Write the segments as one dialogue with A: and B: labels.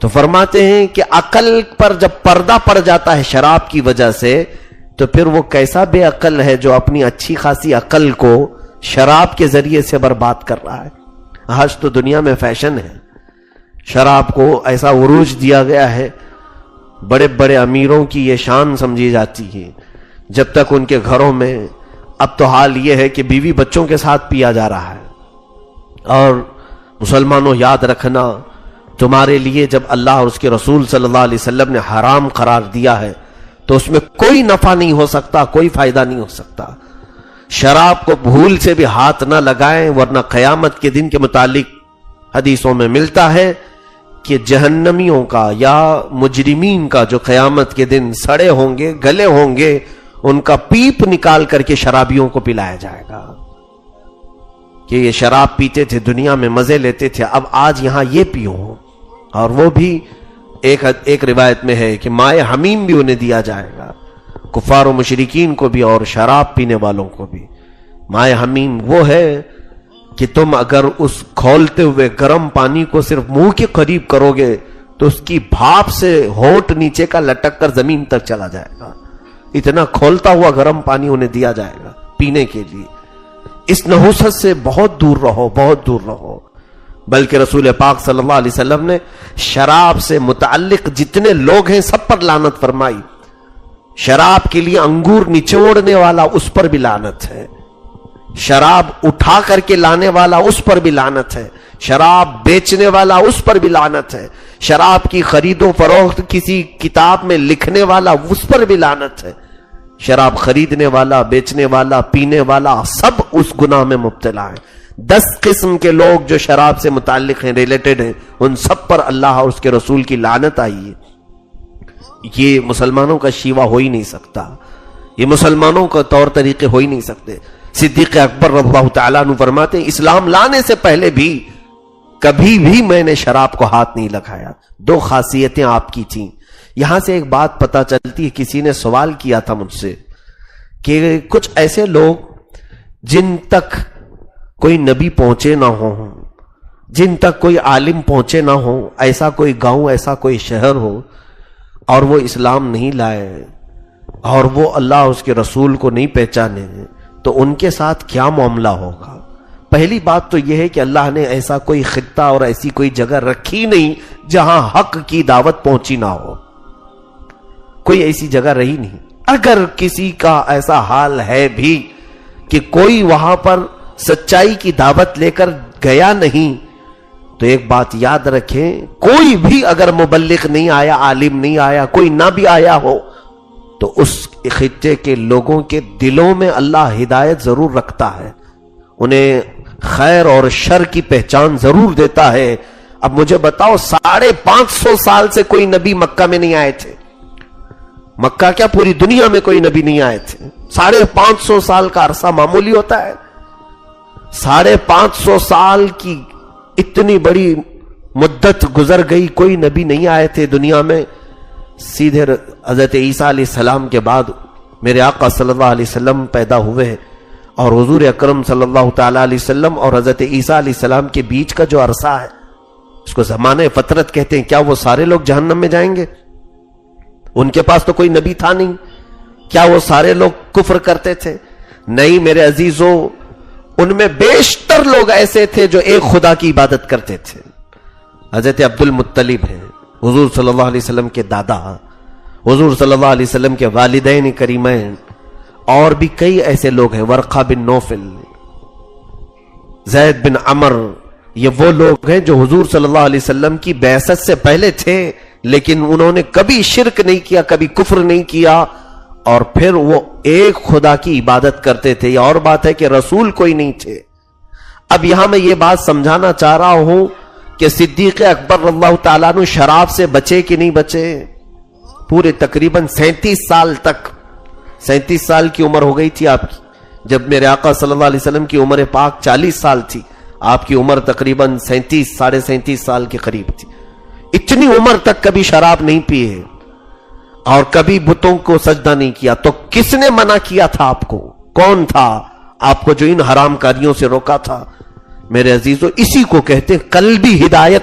A: تو فرماتے ہیں کہ عقل پر جب پردہ پڑ جاتا ہے شراب کی وجہ سے تو پھر وہ کیسا بے عقل ہے جو اپنی اچھی خاصی عقل کو شراب کے ذریعے سے برباد کر رہا ہے. آج تو دنیا میں فیشن ہے, شراب کو ایسا عروج دیا گیا ہے, بڑے بڑے امیروں کی یہ شان سمجھی جاتی ہے, جب تک ان کے گھروں میں اب تو حال یہ ہے کہ بیوی بچوں کے ساتھ پیا جا رہا ہے. اور مسلمانوں یاد رکھنا, تمہارے لیے جب اللہ اور اس کے رسول صلی اللہ علیہ وسلم نے حرام قرار دیا ہے تو اس میں کوئی نفع نہیں ہو سکتا, کوئی فائدہ نہیں ہو سکتا. شراب کو بھول سے بھی ہاتھ نہ لگائیں, ورنہ قیامت کے دن کے متعلق حدیثوں میں ملتا ہے کہ جہنمیوں کا یا مجرمین کا جو قیامت کے دن سڑے ہوں گے, گلے ہوں گے, ان کا پیپ نکال کر کے شرابیوں کو پلایا جائے گا کہ یہ شراب پیتے تھے, دنیا میں مزے لیتے تھے, اب آج یہاں یہ پیو. اور وہ بھی ایک روایت میں ہے کہ مائے حمیم بھی انہیں دیا جائے گا, کفار و مشرکین کو بھی اور شراب پینے والوں کو بھی. مائے حمیم وہ ہے کہ تم اگر اس کھولتے ہوئے گرم پانی کو صرف منہ کے قریب کرو گے تو اس کی بھاپ سے ہونٹ نیچے کا لٹک کر زمین تک چلا جائے گا. اتنا کھولتا ہوا گرم پانی انہیں دیا جائے گا پینے کے لیے. اس نحوست سے بہت دور رہو, بہت دور رہو. بلکہ رسول پاک صلی اللہ علیہ وسلم نے شراب سے متعلق جتنے لوگ ہیں سب پر لعنت فرمائی. شراب کے لیے انگور نچوڑنے والا اس پر بھی لعنت ہے, شراب اٹھا کر کے لانے والا اس پر بھی لعنت ہے, شراب بیچنے والا اس پر بھی لعنت ہے, شراب کی خرید و فروخت کسی کتاب میں لکھنے والا اس پر بھی لعنت ہے. شراب خریدنے والا, بیچنے والا, پینے والا سب اس گناہ میں مبتلا ہیں. 10 قسم کے لوگ جو شراب سے متعلق ہیں, ریلیٹڈ ہیں, ان سب پر اللہ اور اس کے رسول کی لعنت آئی ہے. یہ مسلمانوں کا شیوا ہو ہی نہیں سکتا, یہ مسلمانوں کا طور طریقے ہو ہی نہیں سکتے. صدیق اکبر رضی اللہ تعالیٰ عنہ فرماتے ہیں اسلام لانے سے پہلے بھی کبھی بھی میں نے شراب کو ہاتھ نہیں لگایا. 2 خاصیتیں آپ کی تھیں. یہاں سے ایک بات پتہ چلتی ہے, کسی نے سوال کیا تھا مجھ سے کہ کچھ ایسے لوگ جن تک کوئی نبی پہنچے نہ ہو, جن تک کوئی عالم پہنچے نہ ہو, ایسا کوئی گاؤں, ایسا کوئی شہر ہو اور وہ اسلام نہیں لائے اور وہ اللہ اور اس کے رسول کو نہیں پہچانے, تو ان کے ساتھ کیا معاملہ ہوگا. پہلی بات تو یہ ہے کہ اللہ نے ایسا کوئی خطہ اور ایسی کوئی جگہ رکھی نہیں جہاں حق کی دعوت پہنچی نہ ہو, کوئی ایسی جگہ رہی نہیں. اگر کسی کا ایسا حال ہے بھی کہ کوئی وہاں پر سچائی کی دعوت لے کر گیا نہیں, تو ایک بات یاد رکھیں, کوئی بھی اگر مبلغ نہیں آیا, عالم نہیں آیا, کوئی نہ بھی آیا ہو, تو اس خطے کے لوگوں کے دلوں میں اللہ ہدایت ضرور رکھتا ہے, انہیں خیر اور شر کی پہچان ضرور دیتا ہے. اب مجھے بتاؤ 550 سال سے کوئی نبی مکہ میں نہیں آئے تھے, مکہ کیا پوری دنیا میں کوئی نبی نہیں آئے تھے. 550 سال کا عرصہ معمولی ہوتا ہے؟ 550 سال کی اتنی بڑی مدت گزر گئی, کوئی نبی نہیں آئے تھے دنیا میں. سیدھے حضرت عیسیٰ علیہ السلام کے بعد میرے آقا صلی اللہ علیہ وسلم پیدا ہوئے, اور حضور اکرم صلی اللہ تعالی علیہ وسلم اور حضرت عیسیٰ علیہ السلام کے بیچ کا جو عرصہ ہے اس کو زمانہ فترت کہتے ہیں. کیا وہ سارے لوگ جہنم میں جائیں گے؟ ان کے پاس تو کوئی نبی تھا نہیں. کیا وہ سارے لوگ کفر کرتے تھے؟ نہیں میرے عزیزوں, ان میں بیشتر لوگ ایسے تھے جو ایک خدا کی عبادت کرتے تھے. حضرت عبد المطلب ہیں, حضور صلی اللہ علیہ وسلم کے دادا, حضور صلی اللہ علیہ وسلم کے والدین کریمین, اور بھی کئی ایسے لوگ ہیں, ورقہ بن نوفل, زید بن عمر. یہ وہ لوگ ہیں جو حضور صلی اللہ علیہ وسلم کی بعثت سے پہلے تھے, لیکن انہوں نے کبھی شرک نہیں کیا, کبھی کفر نہیں کیا, اور پھر وہ ایک خدا کی عبادت کرتے تھے. یہ اور بات ہے کہ رسول کوئی نہیں تھے. اب یہاں میں یہ بات سمجھانا چاہ رہا ہوں کہ صدیق اکبر رضی اللہ تعالیٰ عنہ شراب سے بچے کہ نہیں بچے. پورے تقریباً 37 سال تک, 37 سال کی عمر ہو گئی تھی آپ کی جب میرے آقا صلی اللہ علیہ وسلم کی عمر پاک 40 سال تھی. آپ کی عمر تقریباً 37 ساڑھے 37 سال کے قریب تھی. اتنی عمر تک کبھی شراب نہیں پیے اور کبھی بتوں کو سجدہ نہیں کیا. تو کس نے منع کیا تھا آپ کو؟ کون تھا آپ کو جو ان حرام کاریوں سے روکا تھا؟ میرے عزیزو, اسی کو کہتے ہیں قلبی ہدایت.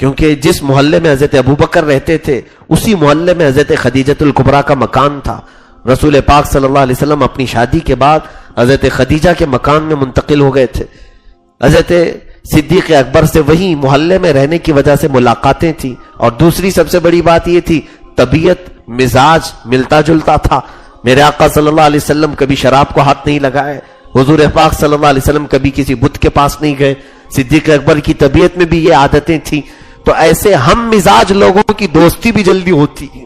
A: کیونکہ جس محلے میں حضرت ابوبکر رہتے تھے اسی محلے میں حضرت خدیجۃ الکبریٰ کا مکان تھا. رسول پاک صلی اللہ علیہ وسلم اپنی شادی کے بعد حضرت خدیجہ کے مکان میں منتقل ہو گئے تھے. حضرت صدیق اکبر سے وہی محلے میں رہنے کی وجہ سے ملاقاتیں تھیں. اور دوسری سب سے بڑی بات یہ تھی طبیعت مزاج ملتا جلتا تھا. میرے آقا صلی اللہ علیہ وسلم کبھی شراب کو ہاتھ نہیں لگائے. حضور پاک صلی اللہ علیہ وسلم کبھی کسی بت کے پاس نہیں گئے. صدیق اکبر کی طبیعت میں بھی یہ عادتیں تھیں. تو ایسے ہم مزاج لوگوں کی دوستی بھی جلدی ہوتی ہے.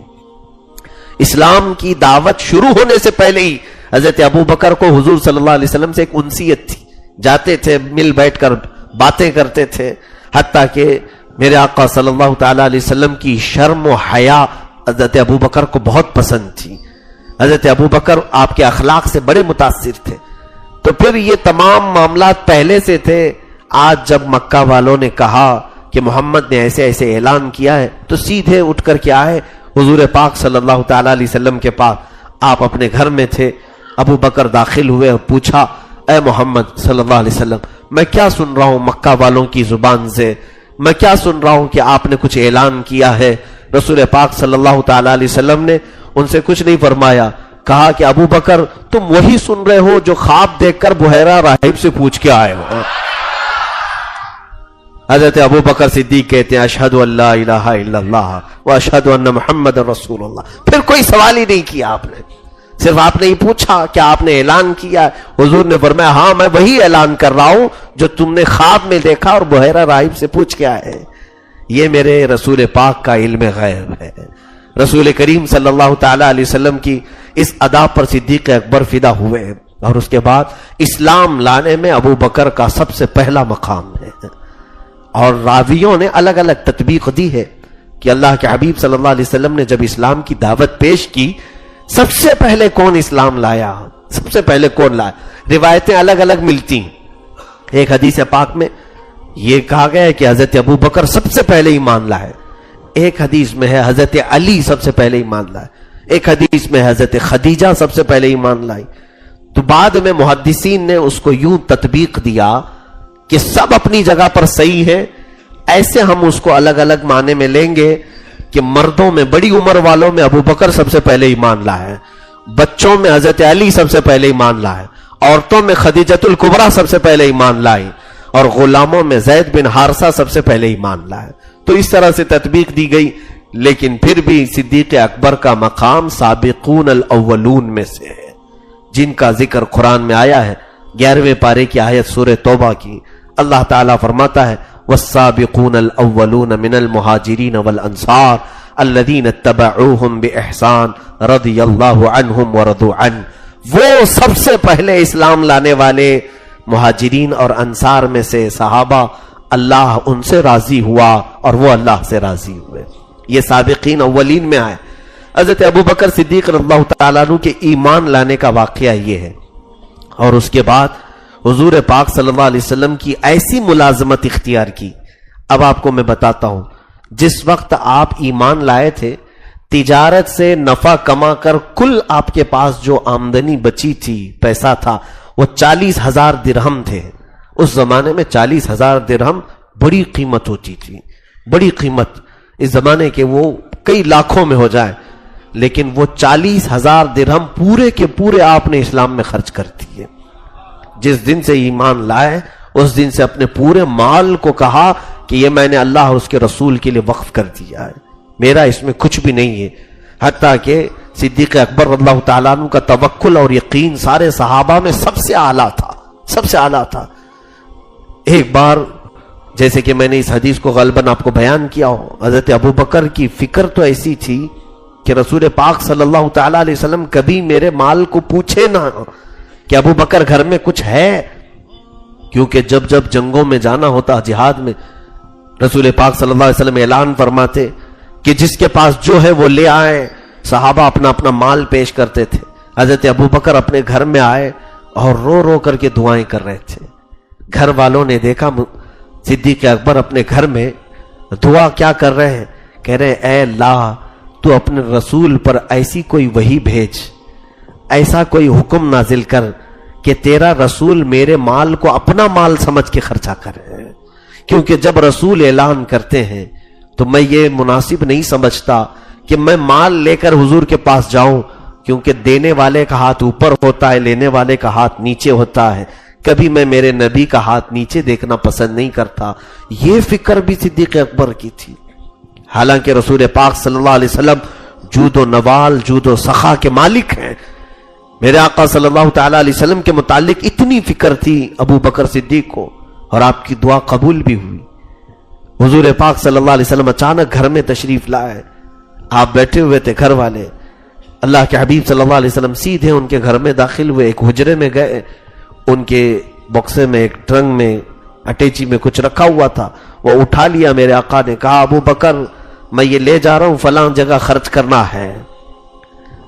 A: اسلام کی دعوت شروع ہونے سے پہلے ہی حضرت ابوبکر کو حضور صلی اللہ علیہ وسلم سے ایک انسیت تھی. جاتے تھے مل بیٹھ کر باتیں کرتے تھے. حتیٰ کہ میرے آقا صلی اللہ تعالی علیہ وسلم کی شرم و حیا حضرت ابوبکر کو بہت پسند تھی. حضرت ابوبکر آپ کے اخلاق سے بڑے متاثر تھے. تو پھر یہ تمام معاملات پہلے سے تھے. آج جب مکہ والوں نے کہا کہ محمد نے ایسے ایسے اعلان کیا ہے تو سیدھے اٹھ کر کے آئے حضور پاک صلی اللہ تعالی علیہ وسلم کے پاس. آپ اپنے گھر میں تھے. ابو بکر داخل ہوئے اور پوچھا اے محمد صلی اللہ علیہ وسلم میں کیا سن رہا ہوں مکہ والوں کی زبان سے, میں کیا سن رہا ہوں کہ آپ نے کچھ اعلان کیا ہے. رسول پاک صلی اللہ تعالی علیہ وسلم نے ان سے کچھ نہیں فرمایا. کہا کہ ابو بکر تم وہی سن رہے ہو جو خواب دیکھ کر بحیرہ راہب سے پوچھ کے آئے ہو. حضرت ابو بکر صدیق کہتے ہیں اشہد ان لا الہ الا اللہ واشہد ان محمد رسول اللہ. پھر کوئی سوال ہی نہیں کیا آپ نے, صرف آپ نے ہی پوچھا کہ آپ نے اعلان کیا. حضور نے فرمایا ہاں میں وہی اعلان کر رہا ہوں جو تم نے خواب میں دیکھا اور بحیرہ راہب سے پوچھ کے آئے. یہ میرے رسول پاک کا علم غیب ہے. رسول کریم صلی اللہ تعالی علیہ وسلم کی اس ادا پر صدیق اکبر فدا ہوئے. اور اس کے بعد اسلام لانے میں ابو بکر کا سب سے پہلا مقام ہے. اور راویوں نے الگ الگ تطبیق دی ہے کہ اللہ کے حبیب صلی اللہ علیہ وسلم نے جب اسلام کی دعوت پیش کی سب سے پہلے کون اسلام لایا, سب سے پہلے کون لایا. روایتیں الگ الگ ملتی ہیں. ایک حدیث پاک میں یہ کہا گیا ہے کہ حضرت ابو بکر سب سے پہلے ایمان لائے. ایک حدیث میں ہے حضرت علی سب سے پہلے ایمان لائے. ایک حدیث میں حضرت خدیجہ سب سے پہلے ایمان لائی. تو بعد میں محدثین نے اس کو یوں تطبیق دیا کہ سب اپنی جگہ پر صحیح ہے. ایسے ہم اس کو الگ الگ معنی میں لیں گے کہ مردوں میں بڑی عمر والوں میں ابو بکر سب سے پہلے ایمان لائے, بچوں میں حضرت علی سب سے پہلے ایمان لائے, عورتوں میں خدیجۃ الکبریٰ سب سے پہلے ایمان لائی, اور غلاموں میں زید بن حارثہ سب سے پہلے ایمان لائے. تو اس طرح سے تطبیق دی گئی. لیکن پھر بھی صدیق اکبر کا مقام سابقون الاولون میں سے ہے, جن کا ذکر قرآن میں آیا ہے 11ویں پارے کی آیت سورہ توبہ کی. اللہ تعالیٰ فرماتا ہے والسابقون الاولون من المہاجرین والانصار الذین اتبعوہم باحسان رضی اللہ عنہم ورضوا عنہ. وہ سب سے پہلے اسلام لانے والے مہاجرین اور انصار میں سے صحابہ, اللہ ان سے راضی ہوا اور وہ اللہ سے راضی ہوئے. یہ سابقین اولین میں آئے. حضرت ابوبکر صدیق رضی اللہ تعالیٰ عنہ کے ایمان لانے کا واقعہ یہ ہے. اور اس کے بعد حضور پاک صلی اللہ علیہ وسلم کی ایسی ملازمت اختیار کی. اب آپ کو میں بتاتا ہوں, جس وقت آپ ایمان لائے تھے تجارت سے نفع کما کر کل آپ کے پاس جو آمدنی بچی تھی, پیسہ تھا, وہ 40,000 درہم تھے. اس زمانے میں 40,000 درہم بڑی قیمت ہوتی تھی, بڑی قیمت. اس زمانے کے وہ کئی لاکھوں میں ہو جائے, لیکن وہ 40,000 درہم پورے کے پورے آپ نے اسلام میں خرچ کر دیے. جس دن سے ایمان لائے اس دن سے اپنے پورے مال کو کہا کہ یہ میں نے اللہ اور اس کے رسول کے لیے وقف کر دیا ہے, میرا اس میں کچھ بھی نہیں ہے. حتیٰ کہ صدیق اکبر رضی اللہ تعالیٰ عنہ کا توکل اور یقین سارے صحابہ میں سب سے اعلیٰ تھا, سب سے اعلیٰ تھا. ایک بار جیسے کہ میں نے اس حدیث کو غالباً آپ کو بیان کیا ہو, حضرت ابوبکر کی فکر تو ایسی تھی کہ رسول پاک صلی اللہ تعالیٰ علیہ وسلم کبھی میرے مال کو پوچھے نہ کہ ابو بکر گھر میں کچھ ہے, کیونکہ جب جب جنگوں میں جانا ہوتا, جہاد میں, رسول پاک صلی اللہ علیہ وسلم اعلان فرماتے کہ جس کے پاس جو ہے وہ لے آئے. صحابہ اپنا اپنا مال پیش کرتے تھے. حضرت ابو بکر اپنے گھر میں آئے اور رو رو کر کے دعائیں کر رہے تھے. گھر والوں نے دیکھا صدیق اکبر اپنے گھر میں دعا کیا کر رہے ہیں, کہہ رہے اے اللہ تو اپنے رسول پر ایسی کوئی وحی بھیج, ایسا کوئی حکم نازل کر کہ تیرا رسول میرے مال کو اپنا مال سمجھ کے خرچہ کرے. کیونکہ جب رسول اعلان کرتے ہیں تو میں یہ مناسب نہیں سمجھتا کہ میں مال لے کر حضور کے پاس جاؤں، کیونکہ دینے والے کا ہاتھ اوپر ہوتا ہے، لینے والے کا ہاتھ نیچے ہوتا ہے، کبھی میں میرے نبی کا ہاتھ نیچے دیکھنا پسند نہیں کرتا۔ یہ فکر بھی صدیق اکبر کی تھی، حالانکہ رسول پاک صلی اللہ علیہ وسلم جود و نوال، جود و سخا کے مالک ہیں۔ میرے آقا صلی اللہ تعالی علیہ وسلم کے متعلق اتنی فکر تھی ابو بکر صدیق کو، اور آپ کی دعا قبول بھی ہوئی۔ حضور پاک صلی اللہ علیہ وسلم اچانک گھر میں تشریف لائے، آپ بیٹھے ہوئے تھے، گھر والے، اللہ کے حبیب صلی اللہ علیہ وسلم سیدھے ان کے گھر میں داخل ہوئے، ایک حجرے میں گئے، ان کے بکسے میں، ایک ٹرنک میں، اٹیچی میں کچھ رکھا ہوا تھا، وہ اٹھا لیا۔ میرے آقا نے کہا ابو بکر میں یہ لے جا رہا ہوں، فلاں جگہ خرچ کرنا ہے،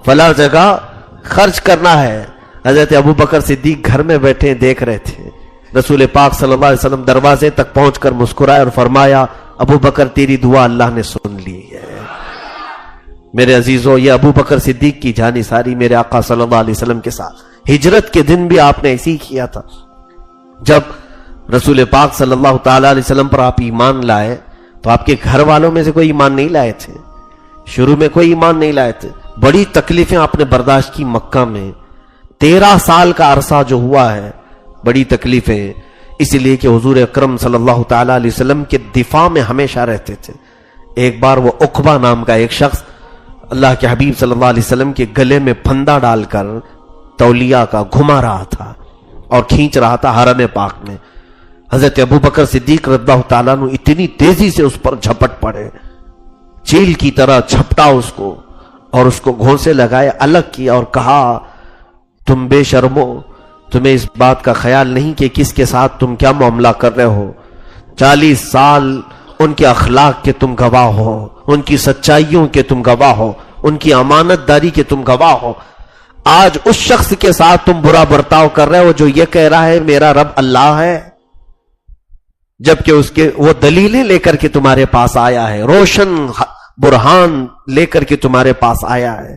A: فلاں جگہ خرچ کرنا ہے۔ حضرت ابو بکر صدیق گھر میں بیٹھے دیکھ رہے تھے، رسول پاک صلی اللہ علیہ وسلم دروازے تک پہنچ کر مسکرائے اور فرمایا ابو بکر تیری دعا اللہ نے سن لی ہے۔ میرے عزیزو، یہ ابو بکر صدیق کی جانی ساری میرے آقا صلی اللہ علیہ وسلم کے ساتھ ہجرت کے دن بھی آپ نے ایسی ہی کیا تھا۔ جب رسول پاک صلی اللہ تعالی علیہ وسلم پر آپ ایمان لائے تو آپ کے گھر والوں میں سے کوئی ایمان نہیں لائے تھے، شروع میں کوئی ایمان نہیں لائے تھے، بڑی تکلیفیں آپ نے برداشت کی مکہ میں، 13 سال کا عرصہ جو ہوا ہے، بڑی تکلیفیں، اس لیے کہ حضور اکرم صلی اللہ تعالی علیہ وسلم کے دفاع میں ہمیشہ رہتے تھے۔ ایک بار وہ عقبہ نام کا ایک شخص اللہ کے حبیب صلی اللہ علیہ وسلم کے گلے میں پھندا ڈال کر تولیہ کا گھما رہا تھا اور کھینچ رہا تھا حرم پاک میں۔ حضرت ابو بکر صدیق رضی اللہ تعالیٰ عنہ اتنی تیزی سے اس پر جھپٹ پڑے، چیل کی طرح جھپٹا اس کو اور اس کو گھونسے لگائے، الگ کیا اور کہا تم بے شرمو، تمہیں اس بات کا خیال نہیں کہ کس کے ساتھ تم کیا معاملہ کر رہے ہو؟ 40 سال ان کے اخلاق کے تم گواہ ہو، ان کی سچائیوں کے تم گواہ ہو، ان کی امانت داری کے تم گواہ ہو۔ آج اس شخص کے ساتھ تم برا برتاؤ کر رہے ہو جو یہ کہہ رہا ہے میرا رب اللہ ہے، جبکہ اس کے وہ دلیلیں لے کر کے تمہارے پاس آیا ہے، روشن برہان لے کر کے تمہارے پاس آیا ہے۔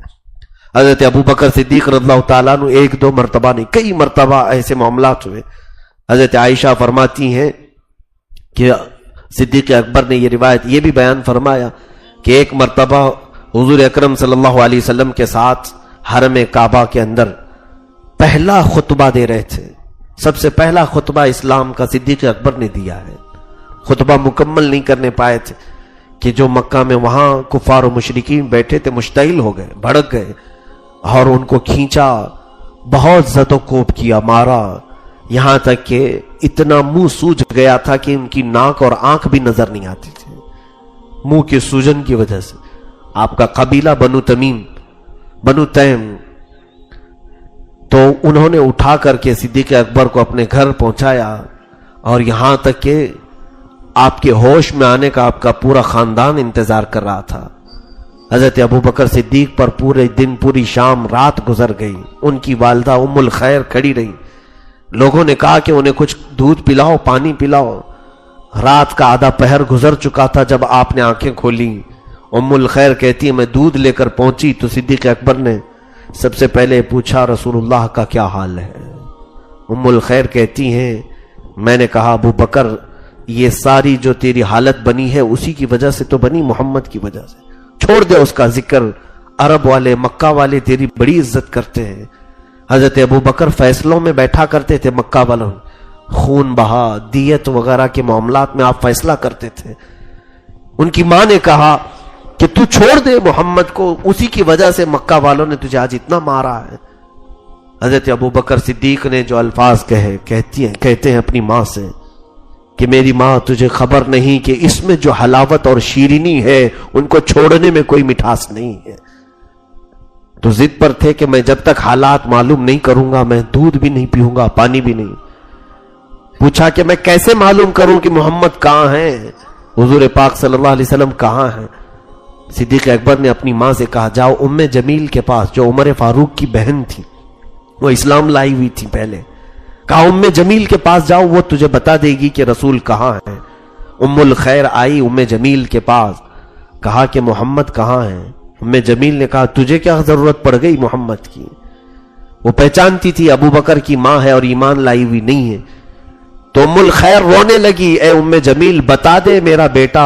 A: حضرت ابو بکر صدیق رضی اللہ تعالیٰ عنہ 1-2 مرتبہ نہیں، کئی مرتبہ ایسے معاملات ہوئے۔ حضرت عائشہ فرماتی ہیں کہ صدیق اکبر نے یہ روایت یہ بھی بیان فرمایا کہ ایک مرتبہ حضور اکرم صلی اللہ علیہ وسلم کے ساتھ حرم کعبہ کے اندر پہلا خطبہ دے رہے تھے، سب سے پہلا خطبہ اسلام کا صدیق اکبر نے دیا ہے۔ خطبہ مکمل نہیں کرنے پائے تھے کہ جو مکہ میں وہاں کفار و مشرکین بیٹھے تھے مشتعل ہو گئے، بھڑک گئے اور ان کو کھینچا، بہت زد و کوب کیا، مارا، یہاں تک کہ اتنا منہ سوج گیا تھا کہ ان کی ناک اور آنکھ بھی نظر نہیں آتی تھی منہ کے سوجن کی وجہ سے۔ آپ کا قبیلہ بنو تمیم، بنو تیم، تو انہوں نے اٹھا کر کے صدیق اکبر کو اپنے گھر پہنچایا، اور یہاں تک کہ آپ کے ہوش میں آنے کا آپ کا پورا خاندان انتظار کر رہا تھا۔ حضرت ابو بکر صدیق پر پورے دن، پوری شام، رات گزر گئی۔ ان کی والدہ ام الخیر کھڑی رہی، لوگوں نے کہا کہ انہیں کچھ دودھ پلاؤ، پانی پلاؤ۔ رات کا آدھا پہر گزر چکا تھا جب آپ نے آنکھیں کھولی۔ ام الخیر کہتی ہے میں دودھ لے کر پہنچی تو صدیق اکبر نے سب سے پہلے پوچھا رسول اللہ کا کیا حال ہے؟ ام الخیر کہتی ہیں میں نے کہا ابو بکر یہ ساری جو تیری حالت بنی ہے اسی کی وجہ سے تو بنی، محمد کی وجہ سے، چھوڑ دے اس کا ذکر، عرب والے، مکہ والے تیری بڑی عزت کرتے ہیں۔ حضرت ابو بکر فیصلوں میں بیٹھا کرتے تھے، مکہ والوں خون بہا، دیت وغیرہ کے معاملات میں آپ فیصلہ کرتے تھے۔ ان کی ماں نے کہا کہ تو چھوڑ دے محمد کو، اسی کی وجہ سے مکہ والوں نے تجھے آج اتنا مارا ہے۔ حضرت ابو بکر صدیق نے جو الفاظ کہتے ہیں اپنی ماں سے کہ میری ماں تجھے خبر نہیں کہ اس میں جو حلاوت اور شیرینی ہے ان کو چھوڑنے میں کوئی مٹھاس نہیں ہے۔ تو ضد پر تھے کہ میں جب تک حالات معلوم نہیں کروں گا میں دودھ بھی نہیں پیوں گا، پانی بھی نہیں۔ پوچھا کہ میں کیسے معلوم کروں کہ محمد کہاں ہیں، حضور پاک صلی اللہ علیہ وسلم کہاں ہیں؟ صدیق اکبر نے اپنی ماں سے کہا جاؤ ام جمیل کے پاس، جو عمر فاروق کی بہن تھی، وہ اسلام لائی ہوئی تھی پہلے، کہا ام جمیل کے پاس جاؤ، وہ تجھے بتا دے گی کہ رسول کہاں ہے۔ ام الخیر آئی ام جمیل کے پاس، کہا کہ محمد کہاں ہے؟ ام جمیل نے کہا تجھے کیا ضرورت پڑ گئی محمد کی؟ وہ پہچانتی تھی ابو بکر کی ماں ہے اور ایمان لائی ہوئی نہیں ہے۔ تو ام الخیر رونے لگی، اے ام جمیل بتا دے میرا بیٹا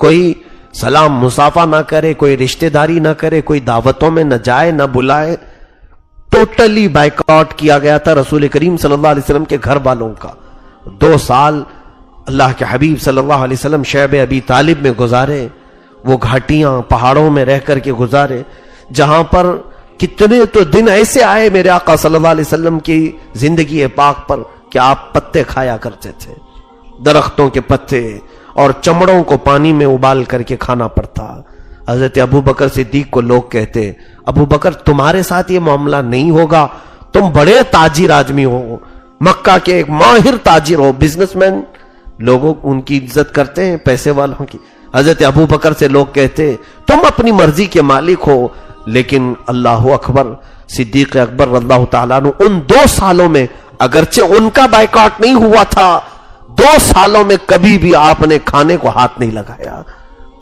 A: کوئی سلام مسافہ نہ کرے، کوئی رشتہ داری نہ کرے، کوئی دعوتوں میں نہ جائے نہ بلائے. ٹوٹلی بائیکاٹ کیا گیا تھا رسول کریم صلی اللہ علیہ وسلم کے گھر والوں کا. 2 سال اللہ کے حبیب صلی اللہ علیہ وسلم شیب ابی طالب میں گزارے، وہ گھاٹیاں پہاڑوں میں رہ کر کے گزارے، جہاں پر کتنے تو دن ایسے آئے میرے آقا صلی اللہ علیہ وسلم کی زندگی پاک پر کہ آپ پتے کھایا کرتے تھے، درختوں کے پتے، اور چمڑوں کو پانی میں ابال کر کے کھانا پڑتا. حضرت ابو بکر صدیق کو لوگ کہتے، ابو بکر تمہارے ساتھ یہ معاملہ نہیں ہوگا، تم بڑے تاجر آدمی ہو، مکہ کے ایک ماہر تاجر ہو، بزنس مین، لوگوں ان کی عزت کرتے ہیں، پیسے والوں کی. حضرت ابو بکر سے لوگ کہتے تم اپنی مرضی کے مالک ہو، لیکن اللہ اکبر، صدیق اکبر رضی اللہ تعالیٰ عنہ ان 2 سالوں میں اگرچہ ان کا بائیکاٹ نہیں ہوا تھا، 2 سالوں میں کبھی بھی آپ نے کھانے کو ہاتھ نہیں لگایا.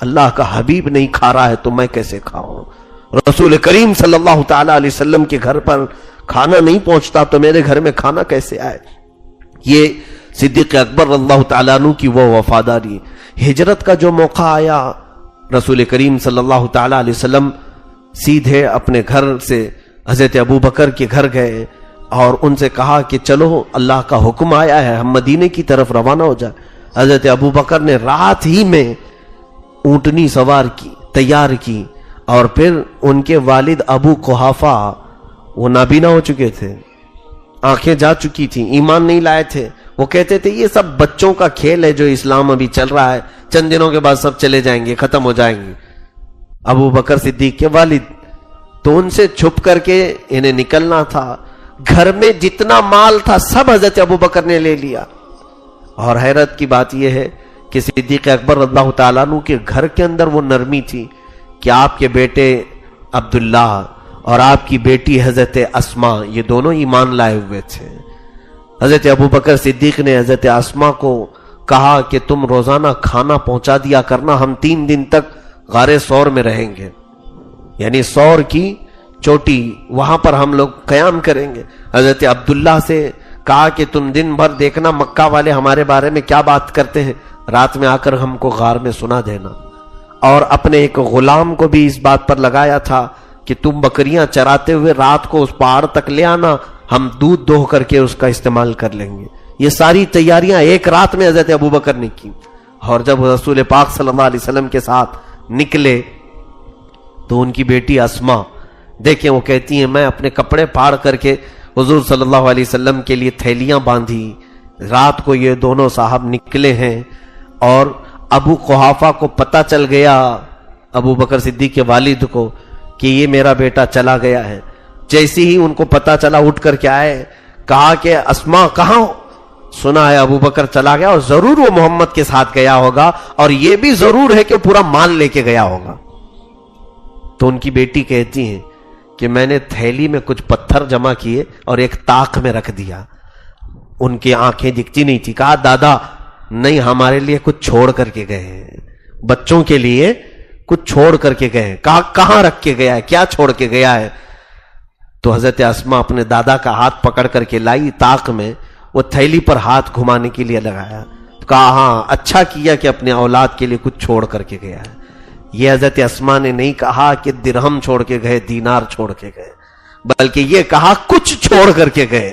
A: اللہ کا حبیب نہیں کھا رہا ہے تو میں کیسے کھاؤں؟ رسول کریم صلی اللہ تعالیٰ علیہ وسلم کے گھر پر کھانا نہیں پہنچتا تو میرے گھر میں کھانا کیسے آئے؟ یہ صدیق اکبر رضی اللہ تعالیٰ عنہ کی وہ وفاداری. ہجرت کا جو موقع آیا، رسول کریم صلی اللہ تعالیٰ علیہ وسلم سیدھے اپنے گھر سے حضرت ابو بکر کے گھر گئے اور ان سے کہا کہ چلو اللہ کا حکم آیا ہے، ہم مدینے کی طرف روانہ ہو جائیں. حضرت ابو بکر نے رات ہی میں اونٹنی سوار کی، تیار کی، اور پھر ان کے والد ابو قحافہ وہ نابینا ہو چکے تھے، آنکھیں جا چکی تھیں، ایمان نہیں لائے تھے. وہ کہتے تھے یہ سب بچوں کا کھیل ہے جو اسلام ابھی چل رہا ہے، چند دنوں کے بعد سب چلے جائیں گے، ختم ہو جائیں گے. ابو بکر صدیق کے والد تو ان سے چھپ کر کے انہیں نکلنا تھا. گھر میں جتنا مال تھا سب حضرت ابو بکر نے لے لیا. اور حیرت کی بات یہ ہے کہ صدیق اکبر رضی اللہ تعالیٰ عنہ کے گھر کے اندر وہ نرمی تھی کہ آپ کے بیٹے عبداللہ اور آپ کی بیٹی حضرت اسما یہ دونوں ایمان لائے ہوئے تھے. حضرت ابو بکر صدیق نے حضرت اسما کو کہا کہ تم روزانہ کھانا پہنچا دیا کرنا، ہم 3 دن تک غار ثور میں رہیں گے، یعنی ثور کی چوٹی، وہاں پر ہم لوگ قیام کریں گے. حضرت عبداللہ سے کہا کہ تم دن بھر دیکھنا مکہ والے ہمارے بارے میں کیا بات کرتے ہیں، رات میں آ کر ہم کو غار میں سنا دینا. اور اپنے ایک غلام کو بھی اس بات پر لگایا تھا کہ تم بکریاں چراتے ہوئے رات کو اس پہاڑ تک لے آنا، ہم دودھ دوہ کر کے اس کا استعمال کر لیں گے. یہ ساری تیاریاں ایک رات میں حضرت ابو بکر نے کی. اور جب رسول پاک صلی اللہ علیہ وسلم کے ساتھ نکلے تو ان کی بیٹی اسما دیکھیں، وہ کہتی ہیں میں اپنے کپڑے پھاڑ کر کے حضور صلی اللہ علیہ وسلم کے لیے تھیلیاں باندھی. رات کو یہ دونوں صاحب نکلے ہیں اور ابو قحافہ کو پتہ چل گیا، ابو بکر صدیق کے والد کو، کہ یہ میرا بیٹا چلا گیا ہے. جیسے ہی ان کو پتہ چلا اٹھ کر کے آئے، کہا کہ اسما کہاں ہو؟ سنا ہے ابو بکر چلا گیا اور ضرور وہ محمد کے ساتھ گیا ہوگا، اور یہ بھی ضرور ہے کہ پورا مال لے کے گیا ہوگا. تو ان کی بیٹی کہتی ہیں کہ میں نے تھیلی میں کچھ پتھر جمع کیے اور ایک طاق میں رکھ دیا. ان کی آنکھیں دکھتی نہیں تھی. کہا دادا نہیں، ہمارے لیے کچھ چھوڑ کر کے گئے ہیں، بچوں کے لیے کچھ چھوڑ کر کے گئے ہیں. کہا کہاں رکھ کے گیا ہے، کیا چھوڑ کے گیا ہے؟ تو حضرت اسما اپنے دادا کا ہاتھ پکڑ کر کے لائی طاق میں، وہ تھیلی پر ہاتھ گھمانے کے لیے لگایا. کہا ہاں اچھا کیا کہ اپنے اولاد کے لیے کچھ چھوڑ کر کے گیا ہے. یہ حضرت اسما نے نہیں کہا کہ درہم چھوڑ کے گئے، دینار چھوڑ کے گئے، بلکہ یہ کہا کچھ چھوڑ کر کے گئے.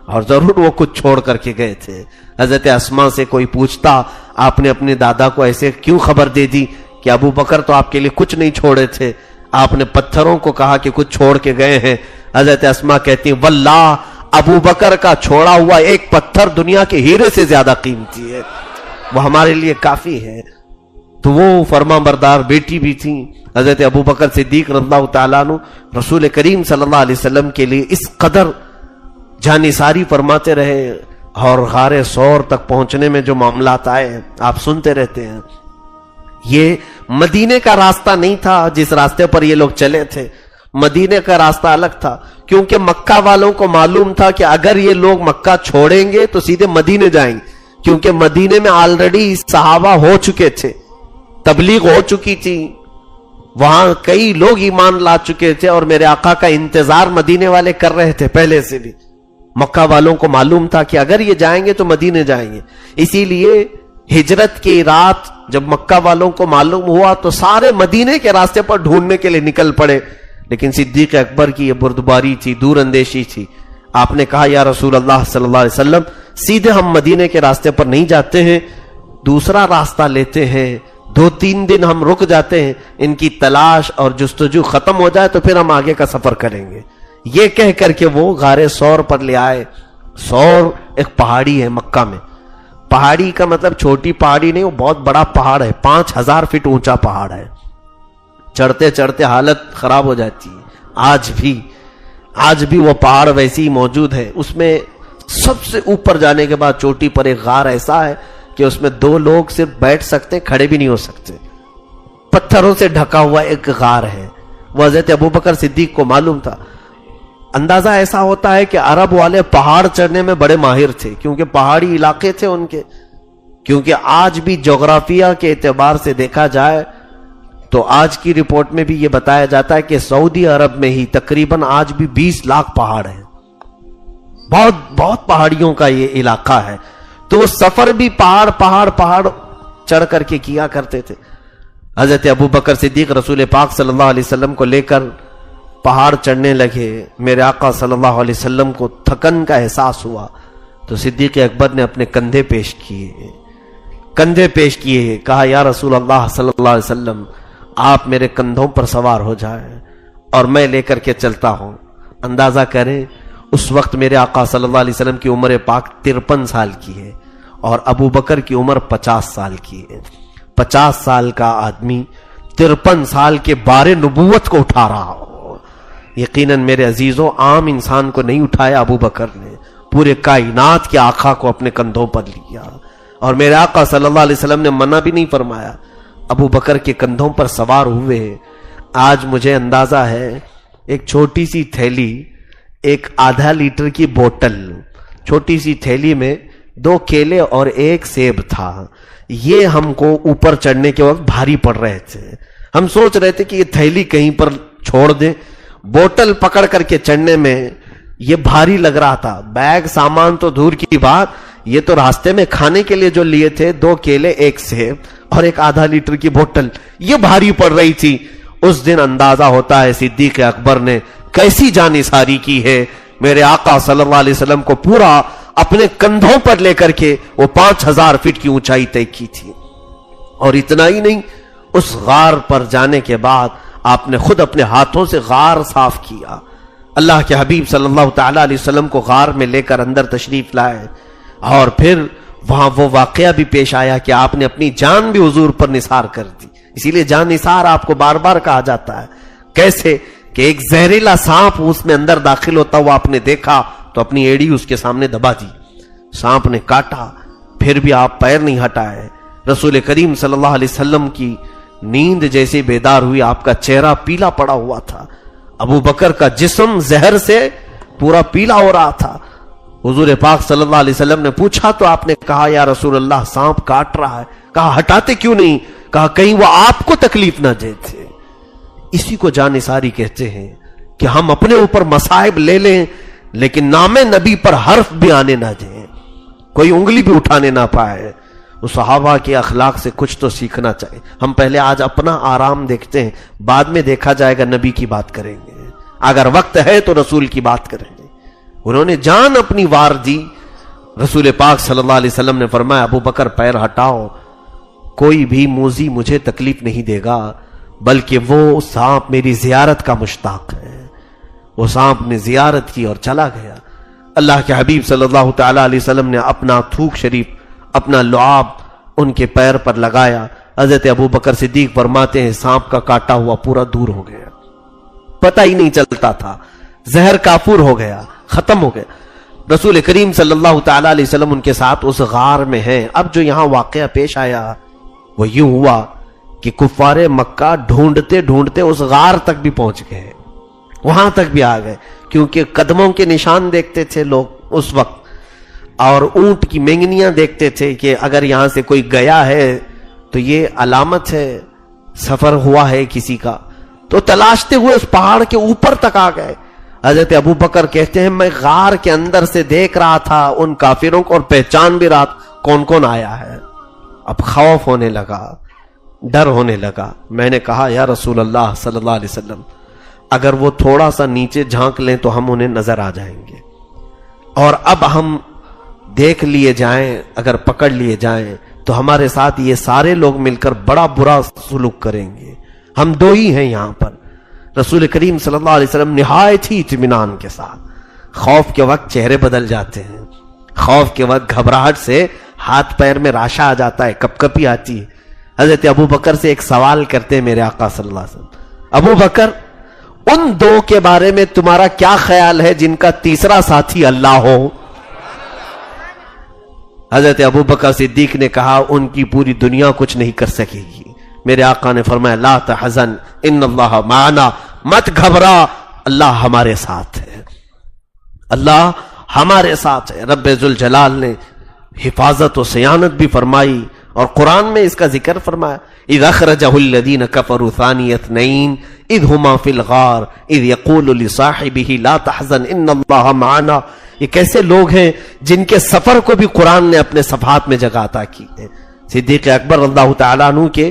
A: اور ضرور وہ کچھ چھوڑ کر کے گئے تھے. حضرت اسما سے کوئی پوچھتا آپ نے اپنے دادا کو ایسے کیوں خبر دے دی کہ ابو بکر تو آپ کے لیے کچھ نہیں چھوڑے تھے، آپ نے پتھروں کو کہا کہ کچھ چھوڑ کے گئے ہیں. حضرت اسما کہتی ہیں واللہ ابو بکر کا چھوڑا ہوا ایک پتھر دنیا کے ہیرے سے زیادہ قیمتی ہے، وہ ہمارے لیے کافی ہے. تو وہ فرما بردار بیٹی بھی تھی. حضرت ابو بکر صدیق رضی اللہ تعالیٰ عنہ رسول کریم صلی اللہ علیہ وسلم کے لیے اس قدر جانثاری فرماتے رہے، اور غار ثور تک پہنچنے میں جو معاملات آئے آپ سنتے رہتے ہیں. یہ مدینے کا راستہ نہیں تھا جس راستے پر یہ لوگ چلے تھے، مدینے کا راستہ الگ تھا، کیونکہ مکہ والوں کو معلوم تھا کہ اگر یہ لوگ مکہ چھوڑیں گے تو سیدھے مدینے جائیں گے، کیونکہ مدینے میں آلریڈی صحابہ ہو چکے تھے، تبلیغ ہو چکی تھی، وہاں کئی لوگ ایمان لا چکے تھے، اور میرے آقا کا انتظار مدینے والے کر رہے تھے پہلے سے بھی. مکہ والوں کو معلوم تھا کہ اگر یہ جائیں گے تو مدینے جائیں گے. اسی لیے ہجرت کی رات جب مکہ والوں کو معلوم ہوا تو سارے مدینے کے راستے پر ڈھونڈنے کے لیے نکل پڑے، لیکن صدیق اکبر کی یہ بردباری تھی، دور اندیشی تھی۔ آپ نے کہا یا رسول اللہ صلی اللہ علیہ وسلم، سیدھے ہم مدینے کے راستے پر نہیں جاتے ہیں، دوسرا راستہ لیتے ہیں، 2-3 دن ہم رک جاتے ہیں، ان کی تلاش اور جستجو ختم ہو جائے تو پھر ہم آگے کا سفر کریں گے۔ یہ کہہ کر کے وہ غار ثور پر لے آئے۔ ثور ایک پہاڑی ہے مکہ میں، پہاڑی کا مطلب چھوٹی پہاڑی نہیں، وہ بہت بڑا پہاڑ ہے، 5000 فٹ اونچا پہاڑ ہے، چڑھتے چڑھتے حالت خراب ہو جاتی ہے۔ آج بھی وہ پہاڑ ویسے ہی موجود ہے۔ اس میں سب سے اوپر جانے کے بعد چوٹی پر ایک غار ایسا ہے کہ اس میں 2 لوگ صرف بیٹھ سکتے، کھڑے بھی نہیں ہو سکتے، پتھروں سے ڈھکا ہوا ایک غار ہے۔ وہ حضرت ابوبکر صدیق کو معلوم تھا۔ اندازہ ایسا ہوتا ہے کہ عرب والے پہاڑ چڑھنے میں بڑے ماہر تھے، کیونکہ پہاڑی علاقے تھے ان کے، کیونکہ آج بھی جغرافیہ کے اعتبار سے دیکھا جائے تو آج کی رپورٹ میں بھی یہ بتایا جاتا ہے کہ سعودی عرب میں ہی تقریباً آج بھی 20 لاکھ پہاڑ ہیں، بہت پہاڑیوں کا یہ علاقہ ہے۔ تو وہ سفر بھی پہاڑ چڑھ کر کے کیا کرتے تھے۔ حضرت ابوبکر صدیق رسول پاک صلی اللہ علیہ وسلم کو لے کر پہاڑ چڑھنے لگے۔ میرے آقا صلی اللہ علیہ وسلم کو تھکن کا احساس ہوا تو صدیق اکبر نے اپنے کندھے پیش کیے، کہا یا رسول اللہ صلی اللہ علیہ وسلم، آپ میرے کندھوں پر سوار ہو جائیں اور میں لے کر کے چلتا ہوں۔ اندازہ کریں اس وقت میرے آقا صلی اللہ علیہ وسلم کی عمر پاک 53 سال کی ہے اور ابو بکر کی عمر 50 سال کی ہے۔ 50 سال کا آدمی 53 سال کے بار نبوت کو اٹھا رہا ہو۔ یقیناً میرے عزیزوں، عام انسان کو نہیں اٹھایا ابو بکر نے، پورے کائنات کے آقا کو اپنے کندھوں پر لیا، اور میرے آقا صلی اللہ علیہ وسلم نے منع بھی نہیں فرمایا، ابو بکر کے کندھوں پر سوار ہوئے۔ آج مجھے اندازہ ہے ایک چھوٹی سی تھیلی، ایک آدھا لیٹر کی بوتل، چھوٹی سی تھیلی میں 2 کیلے اور 1 سیب تھا۔ یہ ہم کو اوپر چڑھنے کے وقت بھاری پڑ رہے تھے، ہم سوچ رہے تھے کہ یہ تھیلی کہیں پر چھوڑ دیں، بوتل پکڑ کر کے چڑھنے میں یہ بھاری لگ رہا تھا۔ بیگ سامان تو دور کی بات، یہ تو راستے میں کھانے کے لیے جو لیے تھے 2 کیلے 1 سیب اور ایک آدھا لیٹر کی بوتل، یہ بھاری پڑ رہی تھی۔ اس دن اندازہ ہوتا ہے صدیق اکبر نے کیسی جانثاری کی ہے، میرے آقا صلی اللہ علیہ وسلم کو پورا اپنے کندھوں پر لے کر کے وہ 5000 فٹ کی اونچائی طے کی تھی۔ اور اتنا ہی نہیں، اس غار پر جانے کے بعد آپ نے خود اپنے ہاتھوں سے غار صاف کیا۔ اللہ کے حبیب صلی اللہ تعالی علیہ وسلم کو غار میں لے کر اندر تشریف لائے، اور پھر وہاں وہ واقعہ بھی پیش آیا کہ آپ نے اپنی جان بھی حضور پر نثار کر دی۔ اسی لیے جان نثار آپ کو بار بار کہا جاتا ہے۔ کیسے کہ ایک زہریلا سانپ اس میں اندر داخل ہوتا ہوا آپ نے دیکھا تو اپنی ایڑی اس کے سامنے دبا دی، سانپ نے کاٹا، پھر بھی آپ پیر نہیں ہٹائے۔ رسول کریم صلی اللہ علیہ وسلم کی نیند جیسے بیدار ہوئی، آپ کا چہرہ پیلا پڑا ہوا تھا، ابو بکر کا جسم زہر سے پورا پیلا ہو رہا تھا۔ حضور پاک صلی اللہ علیہ وسلم نے پوچھا تو آپ نے کہا یا رسول اللہ سانپ کاٹ رہا ہے۔ کہا ہٹاتے کیوں نہیں؟ کہا کہیں وہ آپ کو تکلیف نہ دے تھے۔ اسی کو جانثاری کہتے ہیں کہ ہم اپنے اوپر مصائب لے لیں لیکن نام نبی پر حرف بھی آنے نہ دیں، کوئی انگلی بھی اٹھانے نہ پائے۔ اس صحابہ کے اخلاق سے کچھ تو سیکھنا چاہیے۔ ہم پہلے آج اپنا آرام دیکھتے ہیں، بعد میں دیکھا جائے گا نبی کی بات کریں گے، اگر وقت ہے تو رسول کی بات کریں گے۔ انہوں نے جان اپنی وار دی۔ رسول پاک صلی اللہ علیہ وسلم نے فرمایا ابو بکر پیر ہٹاؤ، کوئی بھی موذی مجھے تکلیف نہیں دے گا، بلکہ وہ سانپ میری زیارت کا مشتاق ہے۔ وہ سانپ نے زیارت کی اور چلا گیا۔ اللہ کے حبیب صلی اللہ تعالی علیہ وسلم نے اپنا تھوک شریف، اپنا لعاب ان کے پیر پر لگایا۔ حضرت ابو بکر صدیق فرماتے ہیں سانپ کا کاٹا ہوا پورا دور ہو گیا، پتہ ہی نہیں چلتا تھا، زہر کافور ہو گیا، ختم ہو گیا۔ رسول کریم صلی اللہ تعالی علیہ وسلم ان کے ساتھ اس غار میں ہیں۔ اب جو یہاں واقعہ پیش آیا وہ یوں ہوا کہ کفار مکہ ڈھونڈتے ڈھونڈتے اس غار تک بھی پہنچ گئے، وہاں تک بھی آ گئے، کیونکہ قدموں کے نشان دیکھتے تھے لوگ اس وقت، اور اونٹ کی مینگنیاں دیکھتے تھے کہ اگر یہاں سے کوئی گیا ہے تو یہ علامت ہے سفر ہوا ہے کسی کا۔ تو تلاشتے ہوئے اس پہاڑ کے اوپر تک آ گئے۔ حضرت ابو بکر کہتے ہیں میں غار کے اندر سے دیکھ رہا تھا ان کافروں کو اور پہچان بھی رہا کون کون آیا ہے۔ اب خوف ہونے لگا، ڈر ہونے لگا. میں نے کہا یا رسول اللہ صلی اللہ علیہ وسلم اگر وہ تھوڑا سا نیچے جھانک لیں تو ہم انہیں نظر آ جائیں گے، اور اب ہم دیکھ لیے جائیں، اگر پکڑ لیے جائیں تو ہمارے ساتھ یہ سارے لوگ مل کر بڑا برا سلوک کریں گے، ہم دو ہی ہیں یہاں پر. رسول کریم صلی اللہ علیہ وسلم نہایت ہی اطمینان کے ساتھ، خوف کے وقت چہرے بدل جاتے ہیں، خوف کے وقت گھبراہٹ سے ہاتھ پیر میں راشا آ جاتا ہے، کپ کپی آتی ہے. حضرت ابو بکر سے ایک سوال کرتے ہیں میرے آقا صلی اللہ علیہ وسلم، ابو بکر ان دو کے بارے میں تمہارا کیا خیال ہے جن کا تیسرا ساتھی اللہ ہو؟ حضرت ابو بکر صدیق نے کہا ان کی پوری دنیا کچھ نہیں کر سکے گی. میرے آقا نے فرمایا لا تحزن ان اللہ معنا، مت گھبرا، اللہ ہمارے ساتھ ہے، اللہ ہمارے ساتھ ہے. رب ذوالجلال نے حفاظت و صیانت بھی فرمائی اور قرآن میں اس کا ذکر فرمایا اذ اخرجہ الذین کفروا ثانی اثنین اذ ہما فی الغار اذ یقول لصاحبہ لا تحزن ان اللہ معنا. یہ کیسے لوگ ہیں جن کے سفر کو بھی قرآن نے اپنے صفحات میں جگہ عطا کی ہے. صدیق اکبر رضی اللہ تعالیٰ عنہ کے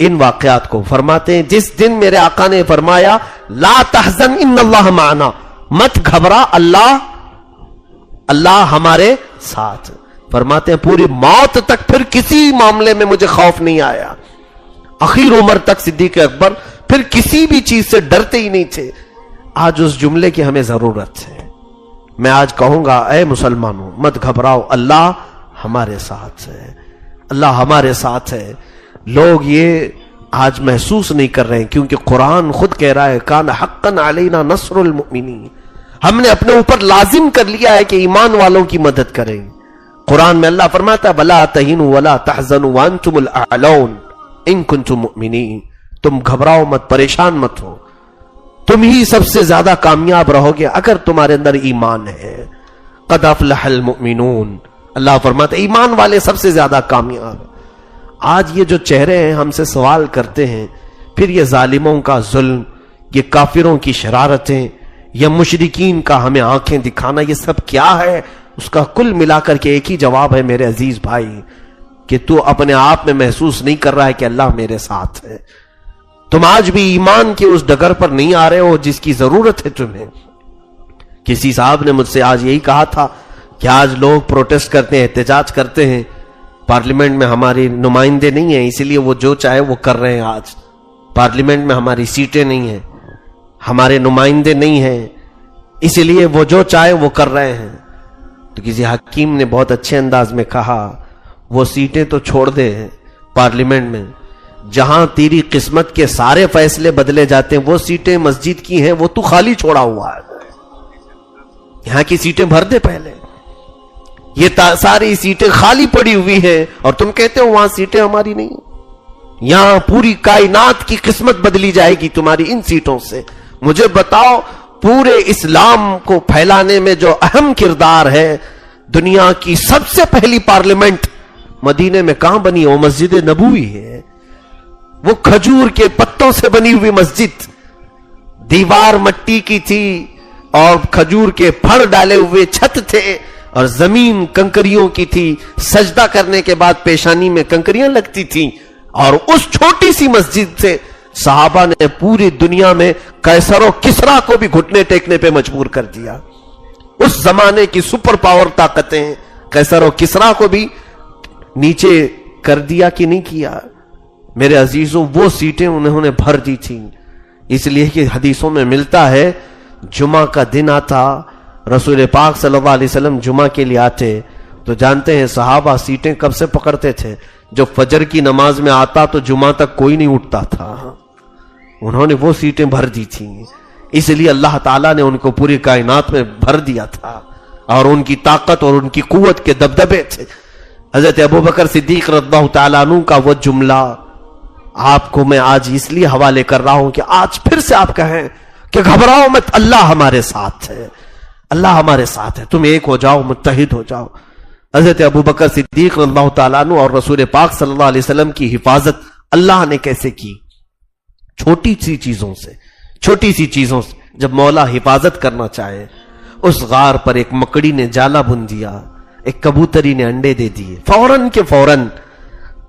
A: ان واقعات کو فرماتے ہیں جس دن میرے آقا نے فرمایا لا تحزن ان اللہ معنا، مت گھبرا، اللہ ہمارے ساتھ. فرماتے ہیں پوری موت تک پھر کسی معاملے میں مجھے خوف نہیں آیا. آخر عمر تک صدیق اکبر پھر کسی بھی چیز سے ڈرتے ہی نہیں تھے. آج اس جملے کی ہمیں ضرورت ہے. میں آج کہوں گا اے مسلمانوں مت گھبراؤ، اللہ ہمارے ساتھ ہے، اللہ ہمارے ساتھ ہے. لوگ یہ آج محسوس نہیں کر رہے ہیں کیونکہ قرآن خود کہہ رہا ہے کان حقا علینا نصر المؤمنین، ہم نے اپنے اوپر لازم کر لیا ہے کہ ایمان والوں کی مدد کریں. قرآن میں اللہ فرماتا ہے وَلَا تَهِنُوا وَلَا تَحْزَنُوا وَأَنْتُمُ الْأَعْلَوْنَ إِن كُنتُم مُؤْمِنِينَ. تم گھبراؤ مت، پریشان مت ہو، تم ہی سب سے زیادہ کامیاب رہو گے اگر تمہارے اندر ایمان ہے. قَدْ أَفْلَحَ الْمُؤْمِنُونَ، اللہ فرماتا ہے ایمان والے سب سے زیادہ کامیاب. آج یہ جو چہرے ہیں ہم سے سوال کرتے ہیں، پھر یہ ظالموں کا ظلم، یہ کافروں کی شرارتیں، یا مشرکین کا ہمیں آنکھیں دکھانا، یہ سب کیا ہے؟ اس کا کل ملا کر کے ایک ہی جواب ہے میرے عزیز بھائی کہ تو اپنے آپ میں محسوس نہیں کر رہا ہے کہ اللہ میرے ساتھ ہے. تم آج بھی ایمان کے اس ڈگر پر نہیں آ رہے ہو جس کی ضرورت ہے تمہیں. کسی صاحب نے مجھ سے آج یہی کہا تھا کہ آج لوگ پروٹیسٹ کرتے ہیں، احتجاج کرتے ہیں، پارلیمنٹ میں ہماری نمائندے نہیں ہیں اس لیے وہ جو چاہے وہ کر رہے ہیں. آج پارلیمنٹ میں ہماری سیٹیں نہیں ہیں، ہمارے نمائندے نہیں ہیں، اس لیے وہ جو چاہے وہ کر رہے ہیں. تو کسی حکیم نے بہت اچھے انداز میں کہا وہ سیٹیں تو چھوڑ دے پارلیمنٹ میں، جہاں تیری قسمت کے سارے فیصلے بدلے جاتے ہیں وہ سیٹیں مسجد کی ہیں، وہ تو خالی چھوڑا ہوا ہے. یہاں کی سیٹیں بھر دے پہلے، یہ ساری سیٹیں خالی پڑی ہوئی ہیں اور تم کہتے ہو وہاں سیٹیں ہماری نہیں. یہاں پوری کائنات کی قسمت بدلی جائے گی تمہاری ان سیٹوں سے. مجھے بتاؤ پورے اسلام کو پھیلانے میں جو اہم کردار ہے، دنیا کی سب سے پہلی پارلیمنٹ مدینے میں کہاں بنی؟ وہ مسجد نبوی ہے. وہ کھجور کے پتوں سے بنی ہوئی مسجد، دیوار مٹی کی تھی اور کھجور کے پھڑ ڈالے ہوئے چھت تھے اور زمین کنکریوں کی تھی. سجدہ کرنے کے بعد پیشانی میں کنکریاں لگتی تھیں اور اس چھوٹی سی مسجد سے صحابہ نے پوری دنیا میں قیصر و کسریٰ کو بھی گھٹنے ٹیکنے پہ مجبور کر دیا. اس زمانے کی سپر پاور طاقتیں قیصر و کسریٰ کو بھی نیچے کر دیا کہ نہیں کیا؟ میرے عزیزوں وہ سیٹیں انہوں نے بھر دی تھیں. اس لیے کہ حدیثوں میں ملتا ہے جمعہ کا دن آتا، رسول پاک صلی اللہ علیہ وسلم جمعہ کے لیے آتے تو جانتے ہیں صحابہ سیٹیں کب سے پکڑتے تھے؟ جو فجر کی نماز میں آتا تو جمعہ تک کوئی نہیں اٹھتا تھا. انہوں نے وہ سیٹیں بھر دی تھیں، اس لیے اللہ تعالیٰ نے ان کو پوری کائنات میں بھر دیا تھا اور ان کی طاقت اور ان کی قوت کے دبدبے تھے. حضرت ابوبکر صدیق رضی اللہ تعالیٰ عنہ کا وہ جملہ آپ کو میں آج اس لیے حوالے کر رہا ہوں کہ آج پھر سے آپ کہیں کہ گھبراؤ مت، اللہ ہمارے ساتھ ہے، اللہ ہمارے ساتھ ہے. تم ایک ہو جاؤ، متحد ہو جاؤ. حضرت ابوبکر صدیق رضی اللہ تعالیٰ عنہ اور رسول پاک صلی اللہ علیہ وسلم کی حفاظت اللہ نے کیسے کی؟ چھوٹی سی چیزوں سے، چھوٹی سی چیزوں سے. جب مولا حفاظت کرنا چاہے، اس غار پر ایک مکڑی نے جالا بن دیا، ایک کبوتری نے انڈے دے دیے، فوراً کے فوراً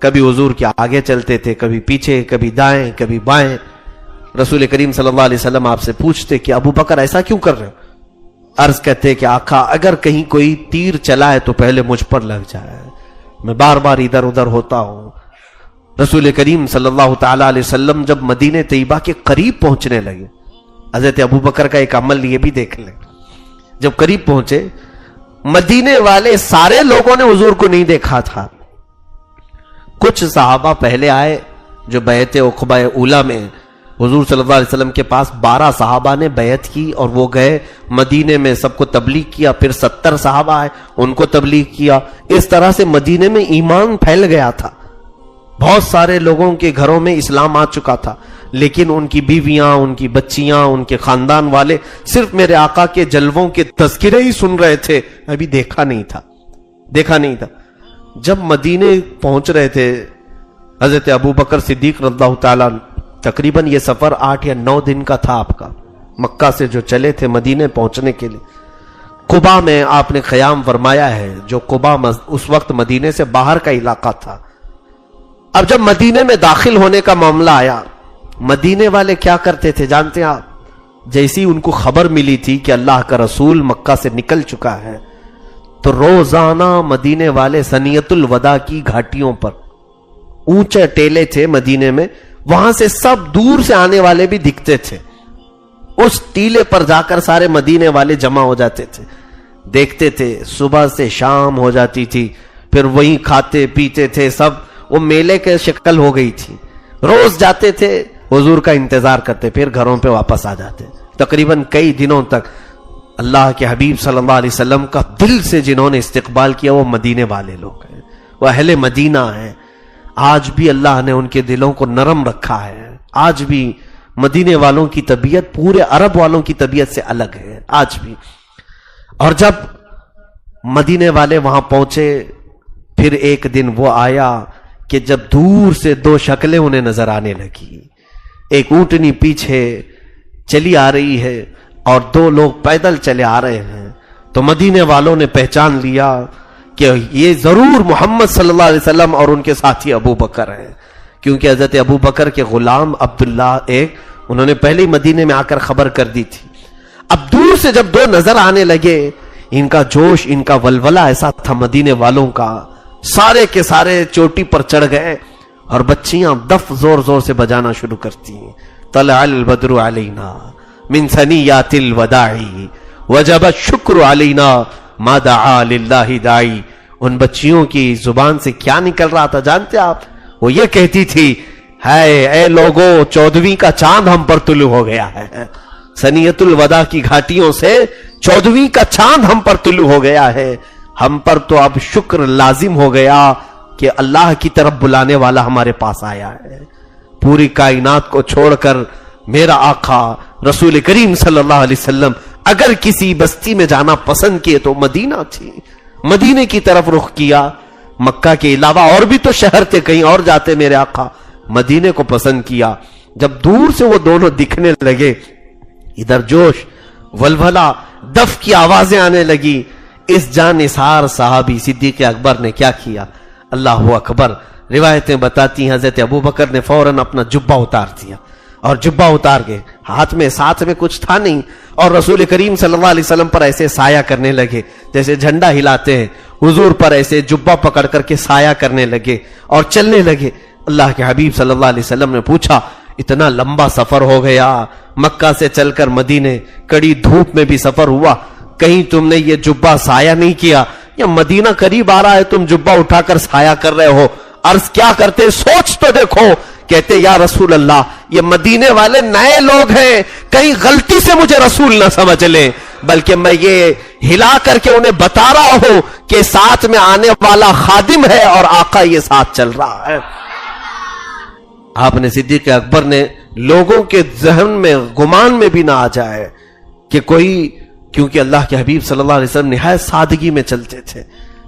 A: کبھی حضور کے آگے چلتے تھے، کبھی پیچھے، کبھی دائیں، کبھی بائیں۔ رسول کریم صلی اللہ علیہ وسلم آپ سے پوچھتے کہ ابو بکر ایسا کیوں کر رہے ہو؟ عرض کہتے کہ آقا اگر کہیں کوئی تیر چلائے تو پہلے مجھ پر لگ جائے، میں بار بار ادھر ادھر ہوتا ہوں۔ رسول کریم صلی اللہ تعالی علیہ وسلم جب مدینہ طیبہ کے قریب پہنچنے لگے، حضرت ابو بکر کا ایک عمل یہ بھی دیکھ لیں، جب قریب پہنچے مدینے والے سارے لوگوں نے حضور کو نہیں دیکھا تھا، کچھ صحابہ پہلے آئے جو بیعت عقبہ اولیٰ میں حضور صلی اللہ علیہ وسلم کے پاس 12 صحابہ نے بیعت کی اور وہ گئے مدینے میں، سب کو تبلیغ کیا، پھر 70 صحابہ آئے ان کو تبلیغ کیا۔ اس طرح سے مدینے میں ایمان پھیل گیا تھا، بہت سارے لوگوں کے گھروں میں اسلام آ چکا تھا، لیکن ان کی بیویاں، ان کی بچیاں، ان کے خاندان والے صرف میرے آقا کے جلووں کے تذکرے ہی سن رہے تھے، ابھی دیکھا نہیں تھا۔ جب مدینے پہنچ رہے تھے حضرت ابو بکر صدیق رضی اللہ تعالیٰ، تقریباً یہ سفر 8 یا 9 دن کا تھا آپ کا، مکہ سے جو چلے تھے مدینے پہنچنے کے لیے۔ قبا میں آپ نے قیام فرمایا ہے، جو قبا اس وقت مدینے سے باہر کا علاقہ تھا۔ اب جب مدینے میں داخل ہونے کا معاملہ آیا، مدینے والے کیا کرتے تھے جانتے ہیں آپ؟ جیسی ان کو خبر ملی تھی کہ اللہ کا رسول مکہ سے نکل چکا ہے، تو روزانہ مدینے والے سنیت الوداع کی گھاٹیوں پر، اونچے ٹیلے تھے مدینے میں، وہاں سے سب دور سے آنے والے بھی دکھتے تھے، اس ٹیلے پر جا کر سارے مدینے والے جمع ہو جاتے تھے، دیکھتے تھے، صبح سے شام ہو جاتی تھی، پھر وہیں کھاتے پیتے تھے سب، وہ میلے کے شکل ہو گئی تھی۔ روز جاتے تھے حضور کا انتظار کرتے، پھر گھروں پہ واپس آ جاتے۔ تقریباً کئی دنوں تک اللہ کے حبیب صلی اللہ علیہ وسلم کا دل سے جنہوں نے استقبال کیا وہ مدینے والے لوگ ہیں، وہ اہل مدینہ ہیں۔ آج بھی اللہ نے ان کے دلوں کو نرم رکھا ہے، آج بھی مدینے والوں کی طبیعت پورے عرب والوں کی طبیعت سے الگ ہے آج بھی۔ اور جب مدینے والے وہاں پہنچے، پھر ایک دن وہ آیا کہ جب دور سے 2 شکلیں انہیں نظر آنے لگی، ایک اونٹنی پیچھے چلی آ رہی ہے اور 2 لوگ پیدل چلے آ رہے ہیں، تو مدینے والوں نے پہچان لیا کہ یہ ضرور محمد صلی اللہ علیہ وسلم اور ان کے ساتھی ابو بکر ہیں، کیونکہ حضرت ابو بکر کے غلام عبداللہ انہوں نے پہلے ہی مدینے میں آ کر خبر کر دی تھی۔ اب دور سے جب 2 نظر آنے لگے، ان کا جوش، ان کا ولولہ ایسا تھا مدینے والوں کا، سارے کے سارے چوٹی پر چڑھ گئے اور بچیاں دف زور زور سے بجانا شروع کرتی ہیں، طلع البدر علینا من ثنیات الوداع وجب الشکر علینا ما دعا للہ داعی۔ ان بچیوں کی زبان سے کیا نکل رہا تھا جانتے آپ؟ وہ یہ کہتی تھی، اے لوگو، 14ویں کا چاند ہم پر طلوع ہو گیا ہے، سنیت الوداع کی گھاٹیوں سے 14ویں کا چاند ہم پر طلوع ہو گیا ہے، ہم پر تو اب شکر لازم ہو گیا کہ اللہ کی طرف بلانے والا ہمارے پاس آیا ہے۔ پوری کائنات کو چھوڑ کر میرا آقا رسول کریم صلی اللہ علیہ وسلم اگر کسی بستی میں جانا پسند کیے تو مدینہ تھی، مدینے کی طرف رخ کیا۔ مکہ کے علاوہ اور بھی تو شہر تھے، کہیں اور جاتے میرے آقا، مدینے کو پسند کیا۔ جب دور سے وہ دونوں دکھنے لگے، ادھر جوش، ولولہ، دف کی آوازیں آنے لگی، اس جانثار صحابی صدیق اکبر نے کیا کیا؟ اللہ اکبر! روایتیں بتاتی ہیں حضرت ابو بکر نے فوراً اپنا جبہ اتار دیا، اور جبہ اتار کے ساتھ میں کچھ تھا نہیں، اور رسول کریم صلی اللہ علیہ وسلم پر ایسے سایہ کرنے لگے جیسے جھنڈا ہلاتے ہیں، حضور پر ایسے جبہ پکڑ کر کے سایہ کرنے لگے اور چلنے لگے۔ اللہ کے حبیب صلی اللہ علیہ وسلم نے پوچھا، اتنا لمبا سفر ہو گیا، مکہ سے چل کر مدینے، کڑی دھوپ میں بھی سفر ہوا، کہیں تم نے یہ جبہ سایہ نہیں کیا؟ یا مدینہ قریب آ رہا ہے، تم جبہ اٹھا کر سایہ کر رہے ہو؟ عرض کیا کرتے، سوچ تو دیکھو۔ کہتے یا رسول اللہ، یہ مدینے والے نئے لوگ ہیں، کہیں غلطی سے مجھے رسول نہ سمجھ لیں، بلکہ میں یہ ہلا کر کے انہیں بتا رہا ہوں کہ ساتھ میں آنے والا خادم ہے اور آقا یہ ساتھ چل رہا ہے۔ آپ نے صدیق اکبر نے لوگوں کے ذہن میں، گمان میں بھی نہ آ جائے کہ کوئی، کیونکہ اللہ کے حبیب صلی اللہ علیہ وسلم نہایت سادگی میں چلتے تھے،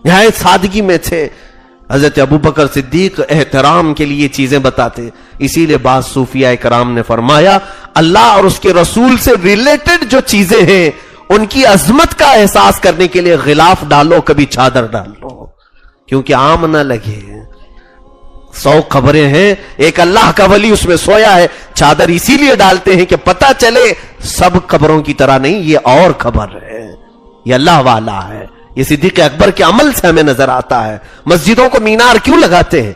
A: نہایت سادگی میں تھے۔ حضرت ابو بکر صدیق احترام کے لیے چیزیں بتاتے، اسی لیے بعض صوفیاء کرام نے فرمایا اللہ اور اس کے رسول سے ریلیٹڈ جو چیزیں ہیں ان کی عظمت کا احساس کرنے کے لیے غلاف ڈالو، کبھی چادر ڈال لو، کیونکہ عام نہ لگے۔ 100 قبریں ہیں، ایک اللہ کا ولی اس میں سویا ہے. چادر اسی لیے ڈالتے ہیں کہ پتہ چلے سب قبروں کی طرح نہیں، یہ اور قبر ہے، یہ اللہ والا ہے. یہ صدیق اکبر کے عمل سے ہمیں نظر آتا ہے. مسجدوں کو مینار کیوں لگاتے ہیں،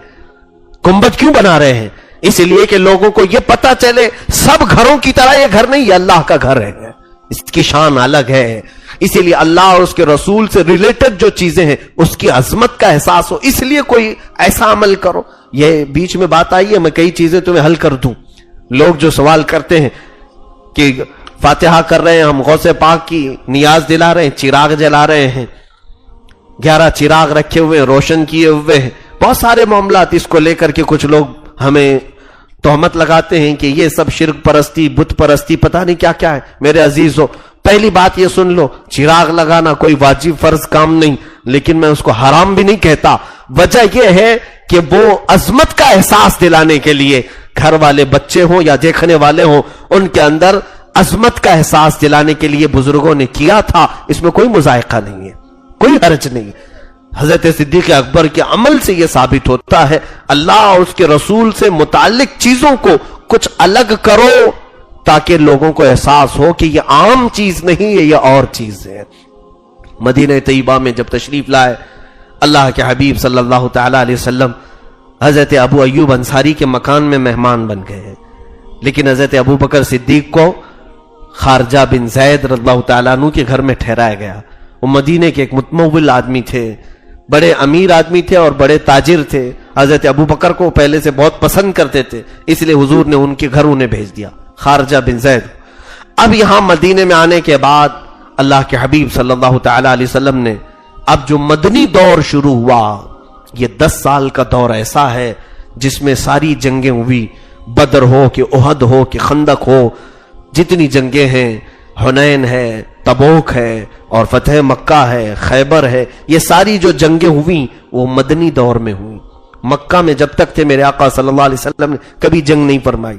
A: گنبد کیوں بنا رہے ہیں؟ اس لیے کہ لوگوں کو یہ پتہ چلے سب گھروں کی طرح یہ گھر نہیں، یہ اللہ کا گھر ہے، اس کی شان الگ ہے. اسی لیے اللہ اور اس کے رسول سے ریلیٹڈ جو چیزیں ہیں اس کی عظمت کا احساس ہو، اس لیے کوئی ایسا عمل کرو. یہ بیچ میں بات آئی ہے، میں کئی چیزیں تمہیں حل کر دوں. لوگ جو سوال کرتے ہیں کہ فاتحہ کر رہے ہیں ہم، غوث پاک کی نیاز دلا رہے ہیں، چراغ جلا رہے ہیں، 11 چراغ رکھے ہوئے روشن کیے ہوئے ہیں، بہت سارے معاملات. اس کو لے کر کے کچھ لوگ ہمیں تہمت لگاتے ہیں کہ یہ سب شرک پرستی، بت پرستی، پتہ نہیں کیا کیا ہے. میرے عزیزو، پہلی بات یہ سن لو، چراغ لگانا کوئی واجب فرض کام نہیں، لیکن میں اس کو حرام بھی نہیں کہتا. وجہ یہ ہے کہ وہ عظمت کا احساس دلانے کے لیے گھر والے بچے ہوں یا دیکھنے والے ہوں، ان کے اندر عظمت کا احساس دلانے کے لیے بزرگوں نے کیا تھا. اس میں کوئی مذائقہ نہیں ہے، کوئی حرج نہیں. حضرت صدیق اکبر کے عمل سے یہ ثابت ہوتا ہے اللہ اور اس کے رسول سے متعلق چیزوں کو کچھ الگ کرو تاکہ لوگوں کو احساس ہو کہ یہ عام چیز نہیں ہے، یہ اور چیز ہے. مدینہ طیبہ میں جب تشریف لائے اللہ کے حبیب صلی اللہ تعالی علیہ وسلم حضرت ابو ایوب انصاری کے مکان میں مہمان بن گئے، لیکن حضرت ابو بکر صدیق کو خارجہ بن زید رضی اللہ تعالیٰ عنہ کے گھر میں ٹھہرایا گیا. وہ مدینے کے ایک متمول آدمی تھے، بڑے امیر آدمی تھے اور بڑے تاجر تھے. حضرت ابو بکر کو پہلے سے بہت پسند کرتے تھے، اس لیے حضور نے ان کے گھر انہیں بھیج دیا، خارجہ بن زید. اب یہاں مدینے میں آنے کے بعد اللہ کے حبیب صلی اللہ تعالی علیہ وسلم نے اب جو مدنی دور شروع ہوا، یہ 10 سال کا دور ایسا ہے جس میں ساری جنگیں ہوئی، بدر ہو کہ احد ہو کہ خندق ہو، جتنی جنگیں ہیں، حنین ہے، تبوک ہے اور فتح مکہ ہے، خیبر ہے، یہ ساری جو جنگیں ہوئیں وہ مدنی دور میں ہوئیں. مکہ میں جب تک تھے میرے آقا صلی اللہ علیہ وسلم نے کبھی جنگ نہیں فرمائی.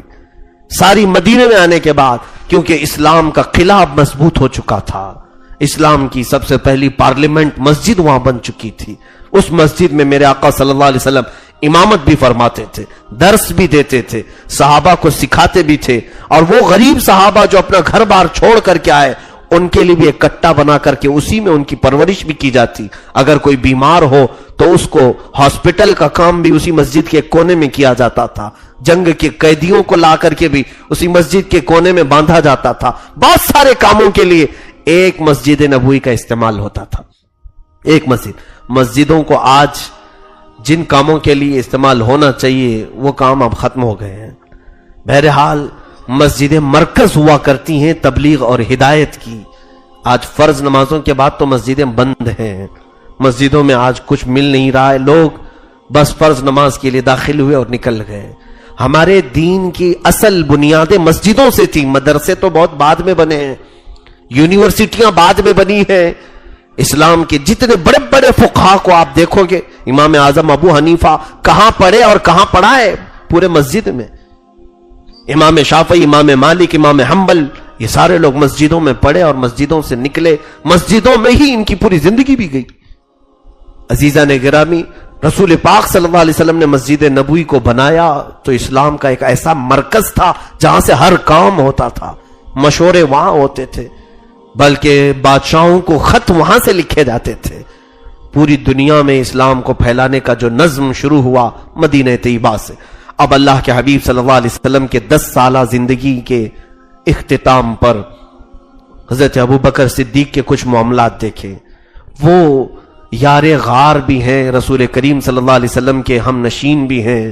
A: ساری مدینے میں آنے کے بعد کیونکہ اسلام کا قلعہ مضبوط ہو چکا تھا، اسلام کی سب سے پہلی پارلیمنٹ مسجد وہاں بن چکی تھی. اس مسجد میں میرے آقا صلی اللہ علیہ وسلم امامت بھی فرماتے تھے، درس بھی دیتے تھے، صحابہ کو سکھاتے بھی تھے. اور وہ غریب صحابہ جو اپنا گھر بار چھوڑ کر کے آئے ان کے لیے بھی ایک کٹا بنا کر کے اسی میں ان کی پرورش بھی کی جاتی. اگر کوئی بیمار ہو تو اس کو ہاسپٹل کا کام بھی اسی مسجد کے کونے میں کیا جاتا تھا. جنگ کے قیدیوں کو لا کر کے بھی اسی مسجد کے کونے میں باندھا جاتا تھا. بہت سارے کاموں کے لیے ایک مسجد نبوی کا استعمال ہوتا تھا. ایک مسجدوں کو آج جن کاموں کے لیے استعمال ہونا چاہیے وہ کام اب ختم ہو گئے ہیں. بہرحال مسجدیں مرکز ہوا کرتی ہیں تبلیغ اور ہدایت کی. آج فرض نمازوں کے بعد تو مسجدیں بند ہیں، مسجدوں میں آج کچھ مل نہیں رہا ہے. لوگ بس فرض نماز کے لیے داخل ہوئے اور نکل گئے. ہمارے دین کی اصل بنیادیں مسجدوں سے تھی. مدرسے تو بہت بعد میں بنے ہیں، یونیورسٹیاں بعد میں بنی ہیں. اسلام کے جتنے بڑے بڑے فقہا کو آپ دیکھو گے، امام اعظم ابو حنیفہ کہاں پڑھے اور کہاں پڑھا ہے؟ پورے مسجد میں. امام شافعی، امام مالک، امام حنبل، یہ سارے لوگ مسجدوں میں پڑھے اور مسجدوں سے نکلے. مسجدوں میں ہی ان کی پوری زندگی بھی گئی. عزیزان گرامی، رسول پاک صلی اللہ علیہ وسلم نے مسجد نبوی کو بنایا تو اسلام کا ایک ایسا مرکز تھا جہاں سے ہر کام ہوتا تھا. مشورے وہاں ہوتے تھے، بلکہ بادشاہوں کو خط وہاں سے لکھے جاتے تھے. پوری دنیا میں اسلام کو پھیلانے کا جو نظم شروع ہوا مدینہ طیبہ سے. اب اللہ کے حبیب صلی اللہ علیہ وسلم کے 10 سالہ زندگی کے اختتام پر حضرت ابو بکر صدیق کے کچھ معاملات دیکھیں. وہ یار غار بھی ہیں، رسول کریم صلی اللہ علیہ وسلم کے ہم نشین بھی ہیں.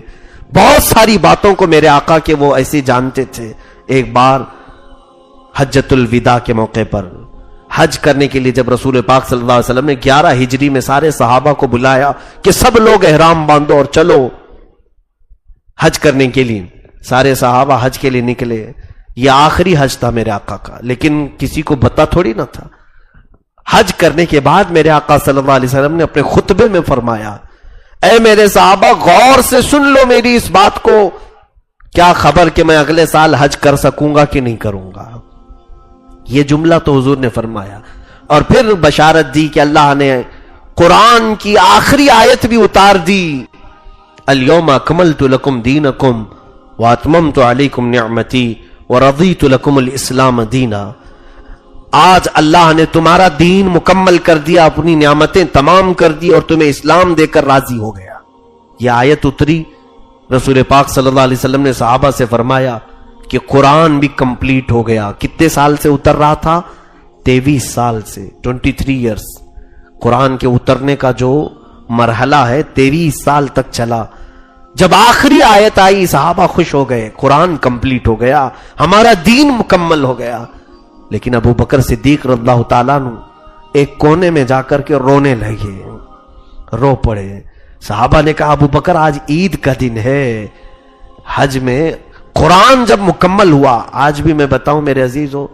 A: بہت ساری باتوں کو میرے آقا کے وہ ایسے جانتے تھے. ایک بار حجۃ الوداع کے موقع پر حج کرنے کے لیے جب رسول پاک صلی اللہ علیہ وسلم نے 11 ہجری میں سارے صحابہ کو بلایا کہ سب لوگ احرام باندھو اور چلو حج کرنے کے لیے، سارے صحابہ حج کے لیے نکلے. یہ آخری حج تھا میرے آقا کا، لیکن کسی کو پتہ تھوڑی نہ تھا. حج کرنے کے بعد میرے آقا صلی اللہ علیہ وسلم نے اپنے خطبے میں فرمایا، اے میرے صحابہ غور سے سن لو میری اس بات کو، کیا خبر کہ میں اگلے سال حج کر سکوں گا کہ نہیں کروں گا. یہ جملہ تو حضور نے فرمایا اور پھر بشارت دی کہ اللہ نے قرآن کی آخری آیت بھی اتار دی. اليوم اکملت لکم دینکم واتممت علیکم نعمتی ورضیت لکم الاسلام دینا. آج اللہ نے تمہارا دین مکمل کر دیا، اپنی نعمتیں تمام کر دی اور تمہیں اسلام دے کر راضی ہو گیا. یہ آیت اتری، رسول پاک صلی اللہ علیہ وسلم نے صحابہ سے فرمایا کہ قرآن بھی کمپلیٹ ہو گیا. کتنے سال سے اتر رہا تھا؟ 23 سال سے، 23 ایئرس. قرآن کے اترنے کا جو مرحلہ ہے 23 سال تک چلا. جب آخری آیت آئی صحابہ خوش ہو گئے، قرآن کمپلیٹ ہو گیا، ہمارا دین مکمل ہو گیا. لیکن ابو بکر صدیق رضی اللہ تعالیٰ عنہ ایک کونے میں جا کر کے رونے لگے، رو پڑے. صحابہ نے کہا ابو بکر آج عید کا دن ہے، حج میں قرآن جب مکمل ہوا. آج بھی میں بتاؤں میرے عزیزو،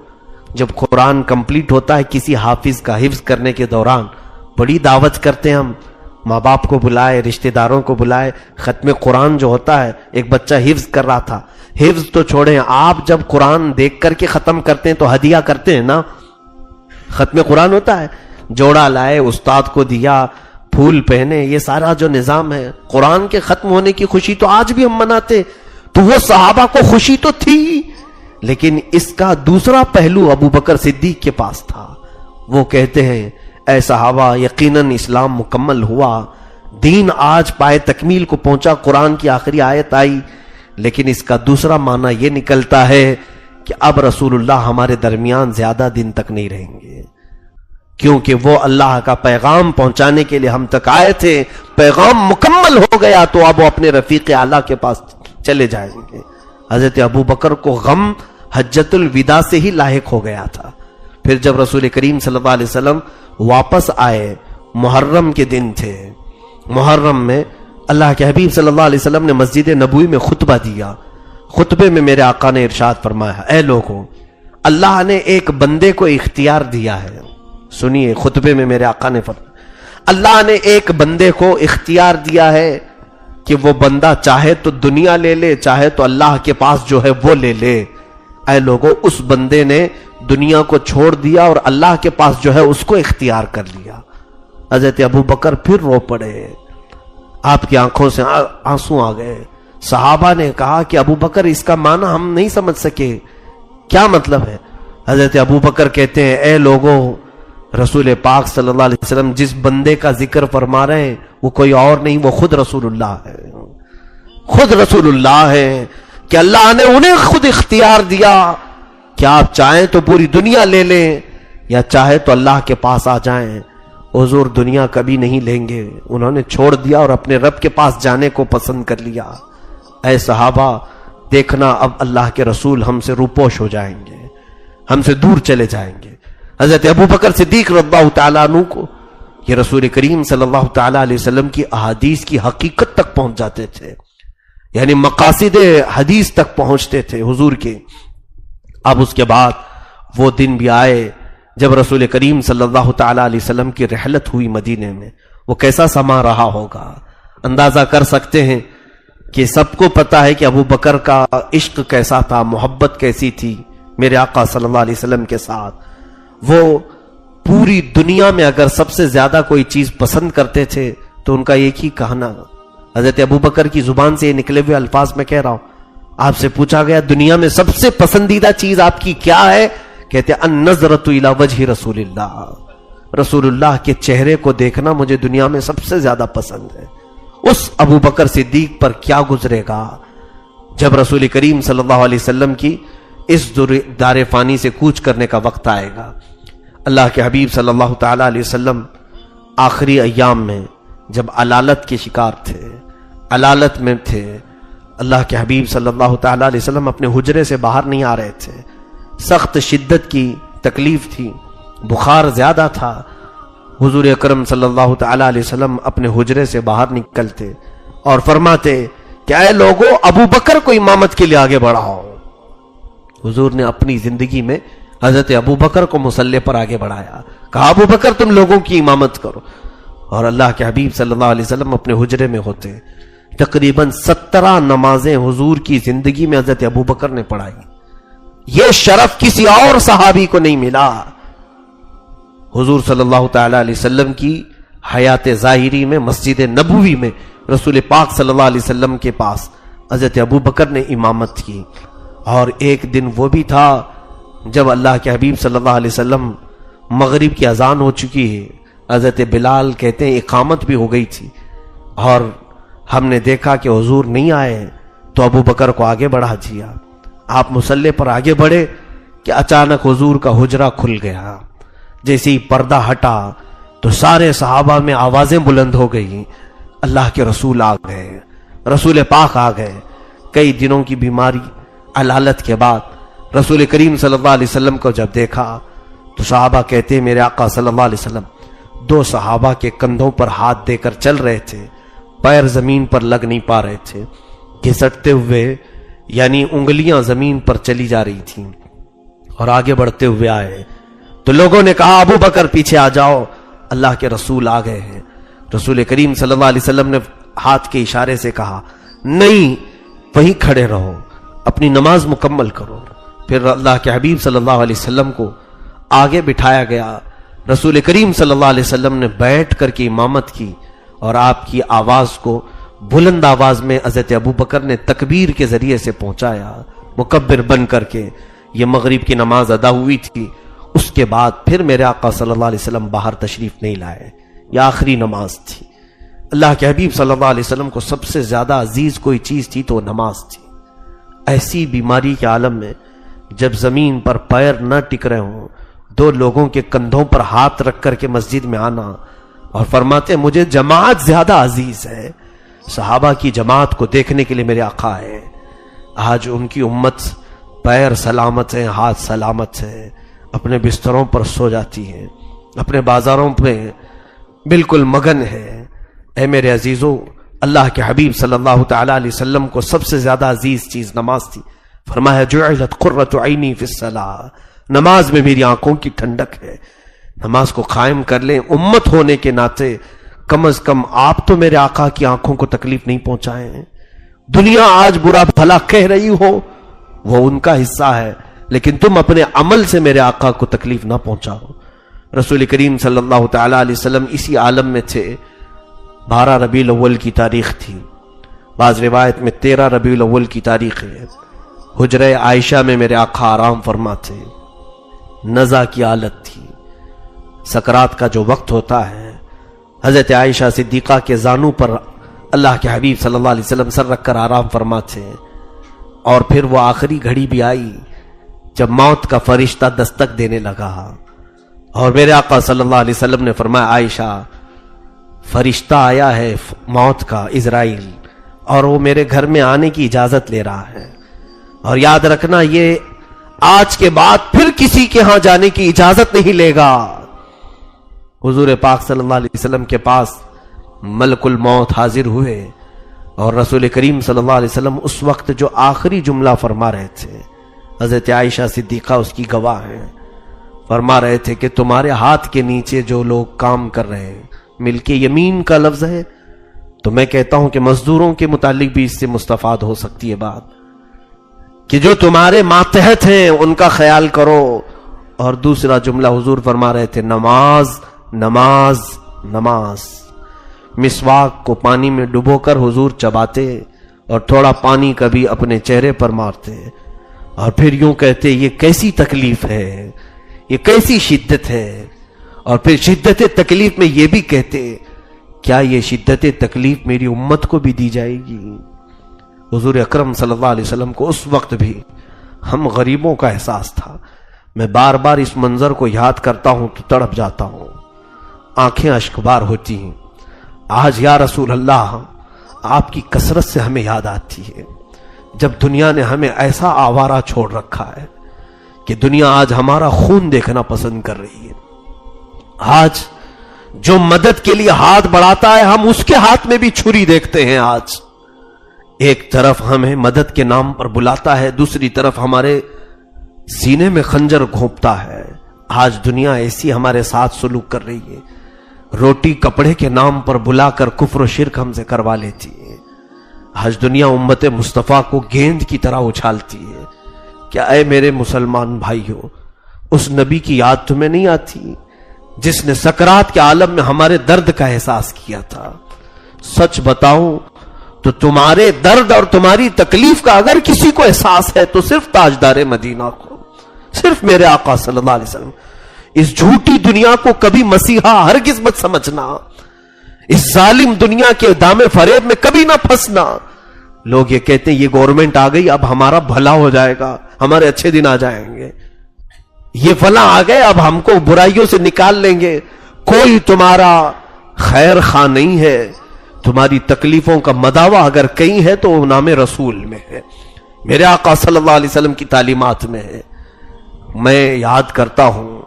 A: جب قرآن کمپلیٹ ہوتا ہے کسی حافظ کا حفظ کرنے کے دوران بڑی دعوت کرتے ہیں ہم، ماں باپ کو بلائے، رشتہ داروں کو بلائے. ختم قرآن جو ہوتا ہے، ایک بچہ حفظ کر رہا تھا، حفظ تو چھوڑیں، آپ جب قرآن دیکھ کر کے ختم کرتے ہیں تو ہدیہ کرتے ہیں نا. ختم قرآن ہوتا ہے، جوڑا لائے، استاد کو دیا، پھول پہنے، یہ سارا جو نظام ہے. قرآن کے ختم ہونے کی خوشی تو آج بھی ہم مناتے. تو وہ صحابہ کو خوشی تو تھی، لیکن اس کا دوسرا پہلو ابو بکر صدیق کے پاس تھا. وہ کہتے ہیں اے صحابہ، یقیناً اسلام مکمل ہوا، دین آج پائے تکمیل کو پہنچا، قرآن کی آخری آیت آئی. لیکن اس کا دوسرا معنی یہ نکلتا ہے کہ اب رسول اللہ ہمارے درمیان زیادہ دن تک نہیں رہیں گے، کیونکہ وہ اللہ کا پیغام پہنچانے کے لیے ہم تک آئے تھے. پیغام مکمل ہو گیا تو اب وہ اپنے رفیق اعلیٰ کے پاس چلے جائیں گے. حضرت ابو بکر کو غم حجۃ الوداع سے ہی لاحق ہو گیا تھا. پھر جب رسول کریم صلی اللہ علیہ وسلم واپس آئے، محرم کے دن تھے، محرم میں اللہ کے حبیب صلی اللہ علیہ وسلم نے مسجد نبوی میں خطبہ دیا. خطبے میں میرے آقا نے ارشاد فرمایا، اے لوگوں، اللہ نے ایک بندے کو اختیار دیا ہے. سنیے، خطبے میں میرے آقا نے فرمایا اللہ نے ایک بندے کو اختیار دیا ہے کہ وہ بندہ چاہے تو دنیا لے لے، چاہے تو اللہ کے پاس جو ہے وہ لے لے. اے لوگوں، اس بندے نے دنیا کو چھوڑ دیا اور اللہ کے پاس جو ہے اس کو اختیار کر لیا. حضرت ابو بکر پھر رو پڑے، آپ کی آنکھوں سے آنسو آ گئے. صحابہ نے کہا کہ ابو بکر اس کا معنی ہم نہیں سمجھ سکے، کیا مطلب ہے؟ حضرت ابو بکر کہتے ہیں اے لوگوں، رسول پاک صلی اللہ علیہ وسلم جس بندے کا ذکر فرما رہے ہیں وہ کوئی اور نہیں، وہ خود رسول اللہ ہے. خود رسول اللہ ہے کہ اللہ نے انہیں خود اختیار دیا کہ آپ چاہیں تو پوری دنیا لے لیں یا چاہے تو اللہ کے پاس آ جائیں. حضور دنیا کبھی نہیں لیں گے، انہوں نے چھوڑ دیا اور اپنے رب کے پاس جانے کو پسند کر لیا. اے صحابہ، دیکھنا اب اللہ کے رسول ہم سے روپوش ہو جائیں گے، ہم سے دور چلے جائیں گے. حضرت ابو بکر صدیق رضی اللہ تعالیٰ عنہ کو یہ رسول کریم صلی اللہ تعالیٰ علیہ وسلم کی احادیث کی حقیقت تک پہنچ جاتے تھے، یعنی مقاصد حدیث تک پہنچتے تھے حضور کے. اب اس کے بعد وہ دن بھی آئے جب رسول کریم صلی اللہ تعالیٰ علیہ وسلم کی رحلت ہوئی مدینے میں. وہ کیسا سما رہا ہوگا، اندازہ کر سکتے ہیں کہ سب کو پتا ہے کہ ابو بکر کا عشق کیسا تھا، محبت کیسی تھی میرے آقا صلی اللہ علیہ وسلم کے ساتھ. وہ پوری دنیا میں اگر سب سے زیادہ کوئی چیز پسند کرتے تھے تو ان کا ایک ہی کہنا، حضرت ابو بکر کی زبان سے نکلے ہوئے الفاظ میں کہہ رہا ہوں، آپ سے پوچھا گیا دنیا میں سب سے پسندیدہ چیز آپ کی کیا ہے؟ کہتے ہیں النظرۃ الی وجہ رسول اللہ، رسول اللہ کے چہرے کو دیکھنا مجھے دنیا میں سب سے زیادہ پسند ہے. اس ابو بکر صدیق پر کیا گزرے گا جب رسول کریم صلی اللہ علیہ وسلم کی اس دار فانی سے کوچ کرنے کا وقت آئے گا. اللہ کے حبیب صلی اللہ تعالیٰ علیہ وسلم آخری ایام میں جب علالت کے شکار تھے، علالت میں تھے، اللہ کے حبیب صلی اللہ تعالیٰ علیہ وسلم اپنے حجرے سے باہر نہیں آ رہے تھے. سخت شدت کی تکلیف تھی، بخار زیادہ تھا. حضور اکرم صلی اللہ تعالیٰ علیہ وسلم اپنے حجرے سے باہر نکلتے اور فرماتے کہ اے لوگوں، ابو بکر کو امامت کے لیے آگے بڑھاؤ. حضور نے اپنی زندگی میں حضرت ابو بکر کو مصلی پر آگے بڑھایا، کہا ابو بکر تم لوگوں کی امامت کرو. اور اللہ کے حبیب صلی اللہ علیہ وسلم اپنے حجرے میں ہوتے. تقریباً 17 نمازیں حضور کی زندگی میں حضرت ابو بکر نے پڑھائی. یہ شرف کسی اور صحابی کو نہیں ملا. حضور صلی اللہ تعالی علیہ وسلم کی حیات ظاہری میں مسجد نبوی میں رسول پاک صلی اللہ علیہ وسلم کے پاس حضرت ابو بکر نے امامت کی، اور ایک دن وہ بھی تھا جب اللہ کے حبیب صلی اللہ علیہ وسلم مغرب کی اذان ہو چکی ہے، حضرت بلال کہتے ہیں اقامت بھی ہو گئی تھی، اور ہم نے دیکھا کہ حضور نہیں آئے تو ابو بکر کو آگے بڑھا دیا۔ آپ مصلی پر آگے بڑھے کہ اچانک حضور کا حجرہ کھل گیا۔ جیسے ہی پردہ ہٹا تو سارے صحابہ میں آوازیں بلند ہو گئی، اللہ کے رسول آ گئے، رسول پاک آ گئے۔ کئی دنوں کی بیماری علالت کے بعد رسول کریم صلی اللہ علیہ وسلم کو جب دیکھا تو صحابہ کہتے ہیں میرے آقا صلی اللہ علیہ وسلم دو صحابہ کے کندھوں پر ہاتھ دے کر چل رہے تھے، پیر زمین پر لگ نہیں پا رہے تھے، گھسٹتے ہوئے یعنی انگلیاں زمین پر چلی جا رہی تھیں، اور آگے بڑھتے ہوئے آئے تو لوگوں نے کہا ابو بکر پیچھے آ جاؤ، اللہ کے رسول آ گئے ہیں۔ رسول کریم صلی اللہ علیہ وسلم نے ہاتھ کے اشارے سے کہا نہیں، وہیں کھڑے رہو، اپنی نماز مکمل کرو۔ پھر اللہ کے حبیب صلی اللہ علیہ وسلم کو آگے بٹھایا گیا۔ رسول کریم صلی اللہ علیہ وسلم نے بیٹھ کر کے امامت کی، اور آپ کی آواز کو بلند آواز میں حضرت ابو بکر نے تکبیر کے ذریعے سے پہنچایا، مکبر بن کر کے۔ یہ مغرب کی نماز ادا ہوئی تھی، اس کے بعد پھر میرے آقا صلی اللہ علیہ وسلم باہر تشریف نہیں لائے، یہ آخری نماز تھی۔ اللہ کے حبیب صلی اللہ علیہ وسلم کو سب سے زیادہ عزیز کوئی چیز تھی تو نماز تھی۔ ایسی بیماری کے عالم میں جب زمین پر پیر نہ ٹک رہے ہوں، دو لوگوں کے کندھوں پر ہاتھ رکھ کر کے مسجد میں آنا اور فرماتے مجھے جماعت زیادہ عزیز ہے، صحابہ کی جماعت کو دیکھنے کے لیے میرے آقا ہے۔ آج ان کی امت پیر سلامت ہیں، ہاتھ سلامت ہیں، اپنے بستروں پر سو جاتی ہے، اپنے بازاروں پہ بالکل مگن ہے۔ اے میرے عزیزو، اللہ کے حبیب صلی اللہ تعالی علیہ وسلم کو سب سے زیادہ عزیز چیز نماز تھی۔ فرمایا جعلت قرۃ عینی فی الصلاۃ، نماز میں میری آنکھوں کی ٹھنڈک ہے۔ نماز کو قائم کر لیں، امت ہونے کے ناطے کم از کم آپ تو میرے آقا کی آنکھوں کو تکلیف نہیں پہنچائیں۔ دنیا آج برا بھلا کہہ رہی ہو وہ ان کا حصہ ہے، لیکن تم اپنے عمل سے میرے آقا کو تکلیف نہ پہنچاؤ۔ رسول کریم صلی اللہ تعالی علیہ وسلم اسی عالم میں تھے۔ 12 ربیع الاول کی تاریخ تھی، بعض روایت میں 13 ربیع الاول کی تاریخ ہے۔ حجرہ عائشہ میں میرے آقا آرام فرماتے، نزع کی حالت تھی۔ سکرات کا جو وقت ہوتا ہے، حضرت عائشہ صدیقہ کے زانوں پر اللہ کے حبیب صلی اللہ علیہ وسلم سر رکھ کر آرام فرماتے، اور پھر وہ آخری گھڑی بھی آئی جب موت کا فرشتہ دستک دینے لگا، اور میرے آقا صلی اللہ علیہ وسلم نے فرمایا عائشہ فرشتہ آیا ہے موت کا، عزرائیل، اور وہ میرے گھر میں آنے کی اجازت لے رہا ہے، اور یاد رکھنا یہ آج کے بعد پھر کسی کے ہاں جانے کی اجازت نہیں لے گا۔ حضور پاک صلی اللہ علیہ وسلم کے پاس ملک الموت حاضر ہوئے، اور رسول کریم صلی اللہ علیہ وسلم اس وقت جو آخری جملہ فرما رہے تھے، حضرت عائشہ صدیقہ اس کی گواہ ہیں، فرما رہے تھے کہ تمہارے ہاتھ کے نیچے جو لوگ کام کر رہے ہیں، ملک یمین کا لفظ ہے، تو میں کہتا ہوں کہ مزدوروں کے متعلق بھی اس سے مستفاد ہو سکتی ہے بات، کہ جو تمہارے ماتحت ہیں ان کا خیال کرو۔ اور دوسرا جملہ حضور فرما رہے تھے نماز نماز نماز۔ مسواک کو پانی میں ڈبو کر حضور چباتے اور تھوڑا پانی کبھی اپنے چہرے پر مارتے، اور پھر یوں کہتے یہ کیسی تکلیف ہے، یہ کیسی شدت ہے، اور پھر شدت تکلیف میں یہ بھی کہتے کیا یہ شدت تکلیف میری امت کو بھی دی جائے گی۔ حضور اکرم صلی اللہ علیہ وسلم کو اس وقت بھی ہم غریبوں کا احساس تھا۔ میں بار بار اس منظر کو یاد کرتا ہوں تو تڑپ جاتا ہوں، آنکھیں اشکبار ہوتی ہیں۔ آج یا رسول اللہ آپ کی کثرت سے ہمیں یاد آتی ہے جب دنیا نے ہمیں ایسا آوارہ چھوڑ رکھا ہے کہ دنیا آج ہمارا خون دیکھنا پسند کر رہی ہے۔ آج جو مدد کے لیے ہاتھ بڑھاتا ہے ہم اس کے ہاتھ میں بھی چھری دیکھتے ہیں۔ آج ایک طرف ہمیں مدد کے نام پر بلاتا ہے، دوسری طرف ہمارے سینے میں خنجر گھونپتا ہے۔ آج دنیا ایسی ہمارے ساتھ سلوک کر رہی ہے، روٹی کپڑے کے نام پر بلا کر کفر و شرک ہم سے کروا لیتی ہے۔ آج دنیا امت مصطفیٰ کو گیند کی طرح اچھالتی ہے۔ کیا اے میرے مسلمان بھائیوں، اس نبی کی یاد تمہیں نہیں آتی جس نے سکرات کے عالم میں ہمارے درد کا احساس کیا تھا؟ سچ بتاؤں تو تمہارے درد اور تمہاری تکلیف کا اگر کسی کو احساس ہے تو صرف تاجدار مدینہ کو، صرف میرے آقا صلی اللہ علیہ وسلم۔ اس جھوٹی دنیا کو کبھی مسیحا ہرگز مت سمجھنا، اس ظالم دنیا کے دام فریب میں کبھی نہ پھنسنا۔ لوگ یہ کہتے ہیں یہ گورنمنٹ آ گئی اب ہمارا بھلا ہو جائے گا، ہمارے اچھے دن آ جائیں گے، یہ فلاں آ گئے اب ہم کو برائیوں سے نکال لیں گے۔ کوئی تمہارا خیر خواہ نہیں ہے، تمہاری تکلیفوں کا مداوع اگر کہیں ہے تو وہ نام رسول میں ہے، میرے آقا صلی اللہ علیہ وسلم کی تعلیمات میں ہے۔ میں یاد کرتا ہوں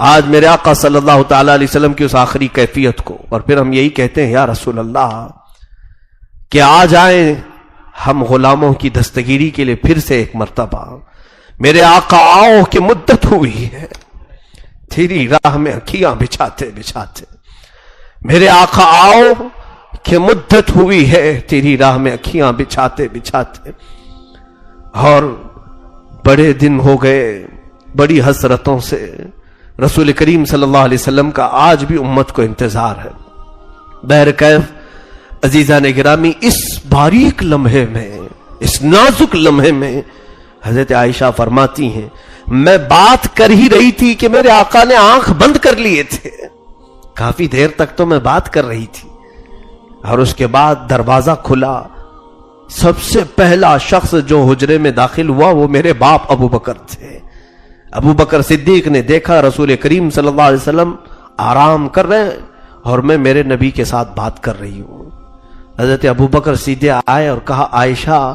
A: آج میرے آقا صلی اللہ تعالی علیہ وسلم کی اس آخری کیفیت کو، اور پھر ہم یہی کہتے ہیں یا رسول اللہ کہ آ جائیں ہم غلاموں کی دستگیری کے لیے پھر سے ایک مرتبہ۔ میرے آقا آؤ کہ مدت ہوئی ہے تیری راہ میں اکھیاں بچھاتے بچھاتے، میرے آقا آؤ کہ مدت ہوئی ہے تیری راہ میں اکھیاں بچھاتے بچھاتے، اور بڑے دن ہو گئے، بڑی حسرتوں سے رسول کریم صلی اللہ علیہ وسلم کا آج بھی امت کو انتظار ہے۔ بہرکیف عزیزان گرامی، اس باریک لمحے میں، اس نازک لمحے میں حضرت عائشہ فرماتی ہیں میں بات کر ہی رہی تھی کہ میرے آقا نے آنکھ بند کر لیے تھے، کافی دیر تک تو میں بات کر رہی تھی، اور اس کے بعد دروازہ کھلا، سب سے پہلا شخص جو حجرے میں داخل ہوا وہ میرے باپ ابو بکر تھے۔ ابو بکر صدیق نے دیکھا رسول کریم صلی اللہ علیہ وسلم آرام کر رہے ہیں اور میں میرے نبی کے ساتھ بات کر رہی ہوں۔ حضرت ابو بکر سیدھے آئے اور کہا عائشہ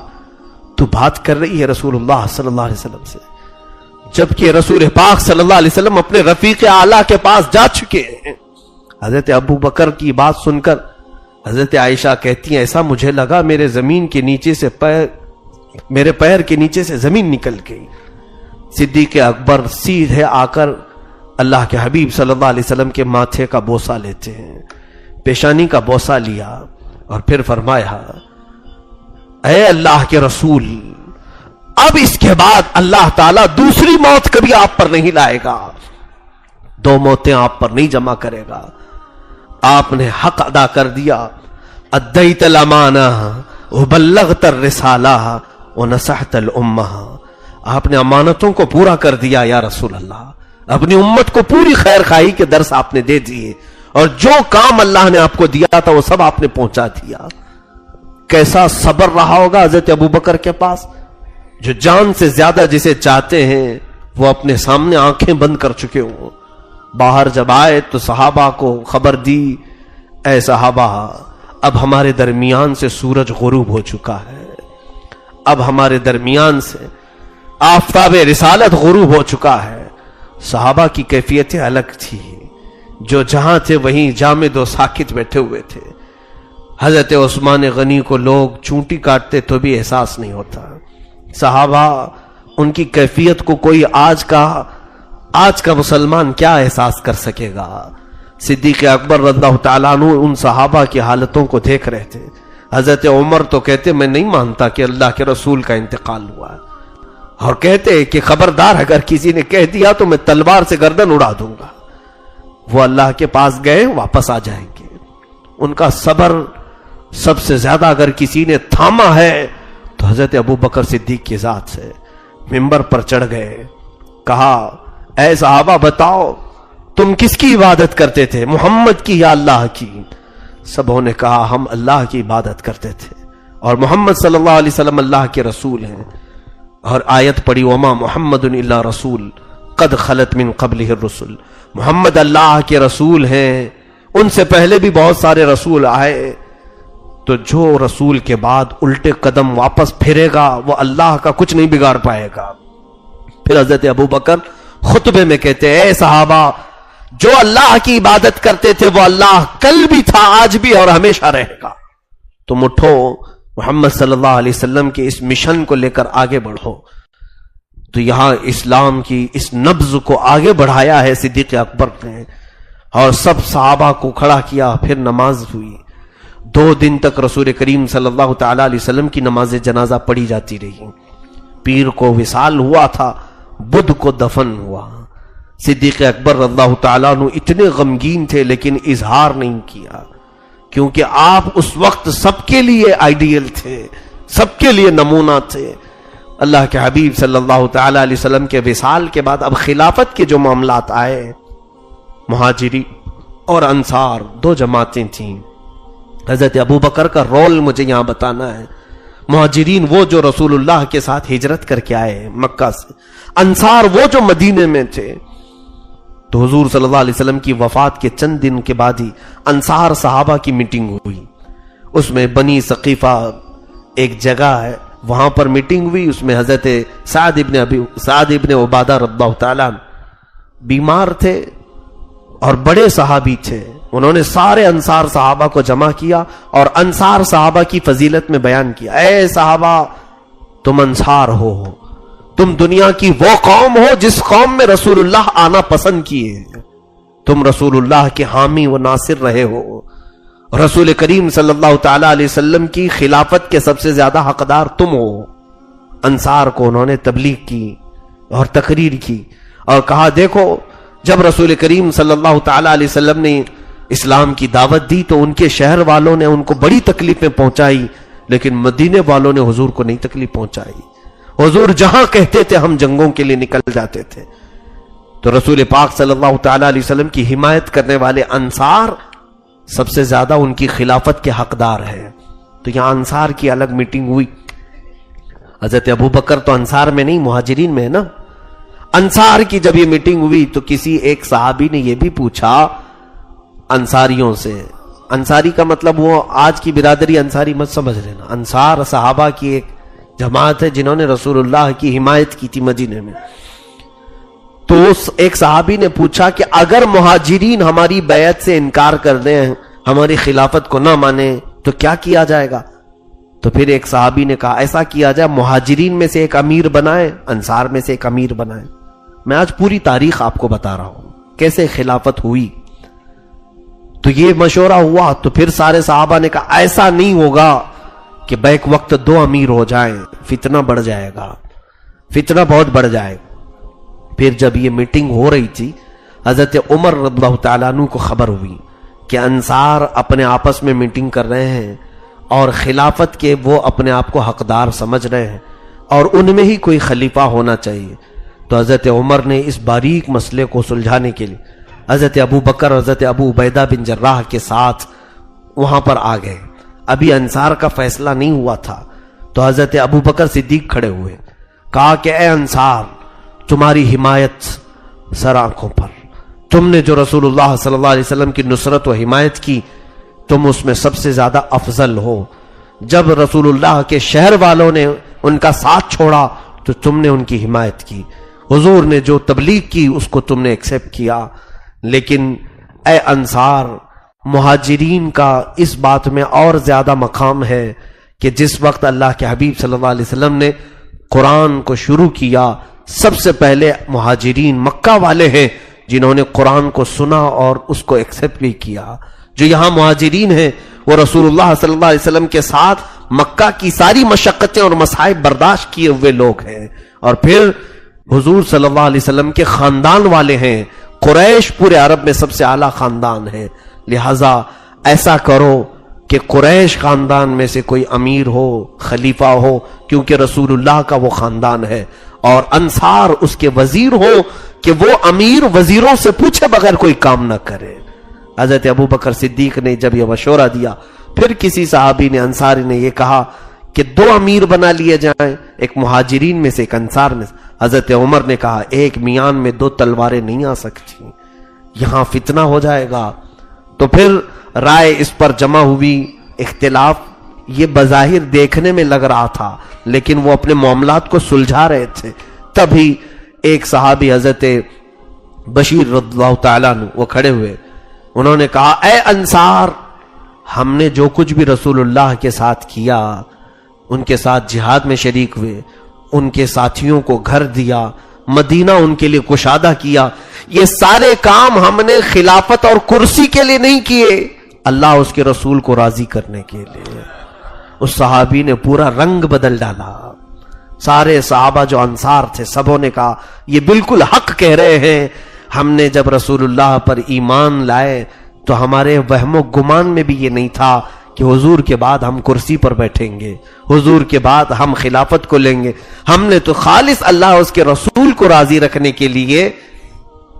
A: تو بات کر رہی ہے رسول اللہ صلی اللہ علیہ وسلم سے، جبکہ رسول پاک صلی اللہ علیہ وسلم اپنے رفیق اعلیٰ کے پاس جا چکے ہیں۔ حضرت ابو بکر کی بات سن کر حضرت عائشہ کہتی ہیں ایسا مجھے لگا میرے زمین کے نیچے سے میرے پیر کے نیچے سے زمین نکل گئی۔ صدیق اکبر سیدھے آ کر اللہ کے حبیب صلی اللہ علیہ وسلم کے ماتھے کا بوسہ لیتے ہیں، پیشانی کا بوسہ لیا اور پھر فرمایا اے اللہ کے رسول اب اس کے بعد اللہ تعالیٰ دوسری موت کبھی آپ پر نہیں لائے گا، دو موتیں آپ پر نہیں جمع کرے گا، آپ نے حق ادا کر دیا، ادیت الامانہ وبلغت الرسالہ ونصحت الامہ، آپ نے امانتوں کو پورا کر دیا یا رسول اللہ، اپنی امت کو پوری خیر خواہی کے درس آپ نے دے دیے، اور جو کام اللہ نے آپ کو دیا تھا وہ سب آپ نے پہنچا دیا۔ کیسا صبر رہا ہوگا حضرت ابوبکر کے پاس، جو جان سے زیادہ جسے چاہتے ہیں وہ اپنے سامنے آنکھیں بند کر چکے ہوں۔ باہر جب آئے تو صحابہ کو خبر دی اے صحابہ اب ہمارے درمیان سے سورج غروب ہو چکا ہے، اب ہمارے درمیان سے آفتاب رسالت غروب ہو چکا ہے۔ صحابہ کی کیفیتیں الگ تھی، جو جہاں تھے وہیں جامد و ساکت بیٹھے ہوئے تھے۔ حضرت عثمان غنی کو لوگ چونٹی کاٹتے تو بھی احساس نہیں ہوتا۔ صحابہ ان کی کیفیت کو کوئی آج کا مسلمان کیا احساس کر سکے گا؟ صدیق اکبر رضی اللہ تعالیٰ عنہ ان صحابہ کی حالتوں کو دیکھ رہے تھے۔ حضرت عمر تو کہتے میں نہیں مانتا کہ اللہ کے رسول کا انتقال ہوا، اور کہتے کہ خبردار اگر کسی نے کہہ دیا تو میں تلوار سے گردن اڑا دوں گا۔ وہ اللہ کے پاس گئے واپس آ جائیں گے۔ ان کا صبر سب سے زیادہ اگر کسی نے تھاما ہے تو حضرت ابو بکر صدیق کی ذات سے ممبر پر چڑھ گئے، کہا اے صحابہ بتاؤ تم کس کی عبادت کرتے تھے، محمد کی یا اللہ کی؟ سبوں نے کہا ہم اللہ کی عبادت کرتے تھے، اور محمد صلی اللہ علیہ وسلم اللہ کے رسول ہیں۔ اور آیت پڑھی وما محمد الا رسول قد خلت من قبلہ الرسل، محمد اللہ کے رسول ہیں، ان سے پہلے بھی بہت سارے رسول آئے، تو جو رسول کے بعد الٹے قدم واپس پھرے گا وہ اللہ کا کچھ نہیں بگاڑ پائے گا۔ پھر حضرت ابو بکر خطبے میں کہتے ہیں اے صحابہ جو اللہ کی عبادت کرتے تھے وہ اللہ کل بھی تھا آج بھی اور ہمیشہ رہے گا، تم اٹھو محمد صلی اللہ علیہ وسلم کے اس مشن کو لے کر آگے بڑھو۔ تو یہاں اسلام کی اس نبض کو آگے بڑھایا ہے صدیق اکبر نے، اور سب صحابہ کو کھڑا کیا، پھر نماز ہوئی۔ 2 دن تک رسول کریم صلی اللہ تعالی علیہ وسلم کی نماز جنازہ پڑھی جاتی رہی۔ پیر کو وصال ہوا تھا، بدھ کو دفن ہوا۔ صدیق اکبر رضی اللہ تعالیٰ عنہ اتنے غمگین تھے لیکن اظہار نہیں کیا، کیونکہ آپ اس وقت سب کے لیے آئیڈیل تھے، سب کے لیے نمونہ تھے۔ اللہ کے حبیب صلی اللہ تعالی علیہ وسلم کے وصال کے بعد اب خلافت کے جو معاملات آئے، مہاجری اور انصار دو جماعتیں تھیں۔ حضرت ابوبکر کا رول مجھے یہاں بتانا ہے۔ مہاجرین وہ جو رسول اللہ کے ساتھ ہجرت کر کے آئے مکہ سے، انصار وہ جو مدینے میں تھے۔ تو حضور صلی اللہ علیہ وسلم کی وفات کے چند دن کے بعد ہی انصار صحابہ کی میٹنگ ہوئی، اس میں بنی ثقیفہ ایک جگہ ہے، وہاں پر میٹنگ ہوئی۔ اس میں حضرت سعد ابن عبادہ رضی اللہ تعالیٰ بیمار تھے اور بڑے صحابی تھے، انہوں نے سارے انصار صحابہ کو جمع کیا اور انصار صحابہ کی فضیلت میں بیان کیا، اے صحابہ تم انصار ہو، تم دنیا کی وہ قوم ہو جس قوم میں رسول اللہ آنا پسند کیے، تم رسول اللہ کے حامی و ناصر رہے ہو، رسول کریم صلی اللہ تعالی علیہ وسلم کی خلافت کے سب سے زیادہ حقدار تم ہو۔ انصار کو انہوں نے تبلیغ کی اور تقریر کی اور کہا دیکھو جب رسول کریم صلی اللہ تعالی علیہ وسلم نے اسلام کی دعوت دی تو ان کے شہر والوں نے ان کو بڑی تکلیفیں پہنچائی، لیکن مدینے والوں نے حضور کو نہیں تکلیف پہنچائی، حضور جہاں کہتے تھے ہم جنگوں کے لیے نکل جاتے تھے۔ تو رسول پاک صلی اللہ تعالی علیہ وسلم کی حمایت کرنے والے انصار سب سے زیادہ ان کی خلافت کے حقدار ہیں۔ تو یہاں انصار کی الگ میٹنگ ہوئی۔ حضرت ابوبکر تو انصار میں نہیں مہاجرین میں ہے نا۔ انصار کی جب یہ میٹنگ ہوئی تو کسی ایک صحابی نے یہ بھی پوچھا انصاریوں سے، انصاری کا مطلب وہ آج کی برادری انصاری مت سمجھ لینا، انصار صحابہ کی ایک جماعت ہے جنہوں نے رسول اللہ کی حمایت کی تھی مدینے میں۔ تو اس ایک صحابی نے پوچھا کہ اگر مہاجرین ہماری بیعت سے انکار کر دیں، ہماری خلافت کو نہ مانیں تو کیا کیا جائے گا؟ تو پھر ایک صحابی نے کہا ایسا کیا جائے مہاجرین میں سے ایک امیر بنائیں، انصار میں سے ایک امیر بنائیں۔ میں آج پوری تاریخ آپ کو بتا رہا ہوں کیسے خلافت ہوئی۔ تو یہ مشورہ ہوا تو پھر سارے صحابہ نے کہا ایسا نہیں ہوگا کہ بیک وقت دو امیر ہو جائیں، فتنہ بڑھ جائے گا، فتنہ بہت بڑھ جائے گا۔ پھر جب یہ میٹنگ ہو رہی تھی حضرت عمر رضی اللہ تعالیٰ عنہ کو خبر ہوئی کہ انصار اپنے آپس میں میٹنگ کر رہے ہیں اور خلافت کے وہ اپنے آپ کو حقدار سمجھ رہے ہیں اور ان میں ہی کوئی خلیفہ ہونا چاہیے۔ تو حضرت عمر نے اس باریک مسئلے کو سلجھانے کے لیے حضرت ابو بکر حضرت ابو عبیدہ بن جراح کے ساتھ وہاں پر آ گئے۔ ابھی انصار کا فیصلہ نہیں ہوا تھا تو حضرت ابو بکر صدیق کھڑے ہوئے، کہا کہ اے انصار تمہاری حمایت سر آنکھوں پر، تم نے جو رسول اللہ صلی اللہ علیہ وسلم کی نصرت و حمایت کی تم اس میں سب سے زیادہ افضل ہو۔ جب رسول اللہ کے شہر والوں نے ان کا ساتھ چھوڑا تو تم نے ان کی حمایت کی، حضور نے جو تبلیغ کی اس کو تم نے ایکسپٹ کیا۔ لیکن اے انصار مہاجرین کا اس بات میں اور زیادہ مقام ہے کہ جس وقت اللہ کے حبیب صلی اللہ علیہ وسلم نے قرآن کو شروع کیا سب سے پہلے مہاجرین مکہ والے ہیں جنہوں نے قرآن کو سنا اور اس کو ایکسپٹ بھی کیا۔ جو یہاں مہاجرین ہیں وہ رسول اللہ صلی اللہ علیہ وسلم کے ساتھ مکہ کی ساری مشقتیں اور مصائب برداشت کیے ہوئے لوگ ہیں، اور پھر حضور صلی اللہ علیہ وسلم کے خاندان والے ہیں۔ قریش پورے عرب میں سب سے اعلیٰ خاندان ہے، لہذا ایسا کرو کہ قریش خاندان میں سے کوئی امیر ہو، خلیفہ ہو، کیونکہ رسول اللہ کا وہ خاندان ہے، اور انصار اس کے وزیر ہو کہ وہ امیر وزیروں سے پوچھے بغیر کوئی کام نہ کرے۔ حضرت ابو بکر صدیق نے جب یہ مشورہ دیا پھر کسی صحابی نے انصاری نے یہ کہا کہ دو امیر بنا لیے جائیں، ایک مہاجرین میں سے ایک انصار میں سے۔ حضرت عمر نے کہا ایک میان میں دو تلواریں نہیں آ سکتی، یہاں فتنہ ہو جائے گا۔ تو پھر رائے اس پر جمع ہوئی، اختلاف یہ بظاہر دیکھنے میں لگ رہا تھا لیکن وہ اپنے معاملات کو سلجھا رہے تھے۔ تبھی ایک صحابی حضرت بشیر رضی اللہ تعالیٰ عنہ وہ کھڑے ہوئے، انہوں نے کہا اے انصار ہم نے جو کچھ بھی رسول اللہ کے ساتھ کیا، ان کے ساتھ جہاد میں شریک ہوئے، ان کے ساتھیوں کو گھر دیا، مدینہ ان کے لیے کشادہ کیا، یہ سارے کام ہم نے خلافت اور کرسی کے لیے نہیں کیے، اللہ اس کے رسول کو راضی کرنے کے لیے۔ اس صحابی نے پورا رنگ بدل ڈالا۔ سارے صحابہ جو انصار تھے سبوں نے کہا یہ بالکل حق کہہ رہے ہیں، ہم نے جب رسول اللہ پر ایمان لائے تو ہمارے وہم و گمان میں بھی یہ نہیں تھا کہ حضور کے بعد ہم کرسی پر بیٹھیں گے، حضور کے بعد ہم خلافت کو لیں گے۔ ہم نے تو خالص اللہ اس کے رسول کو راضی رکھنے کے لیے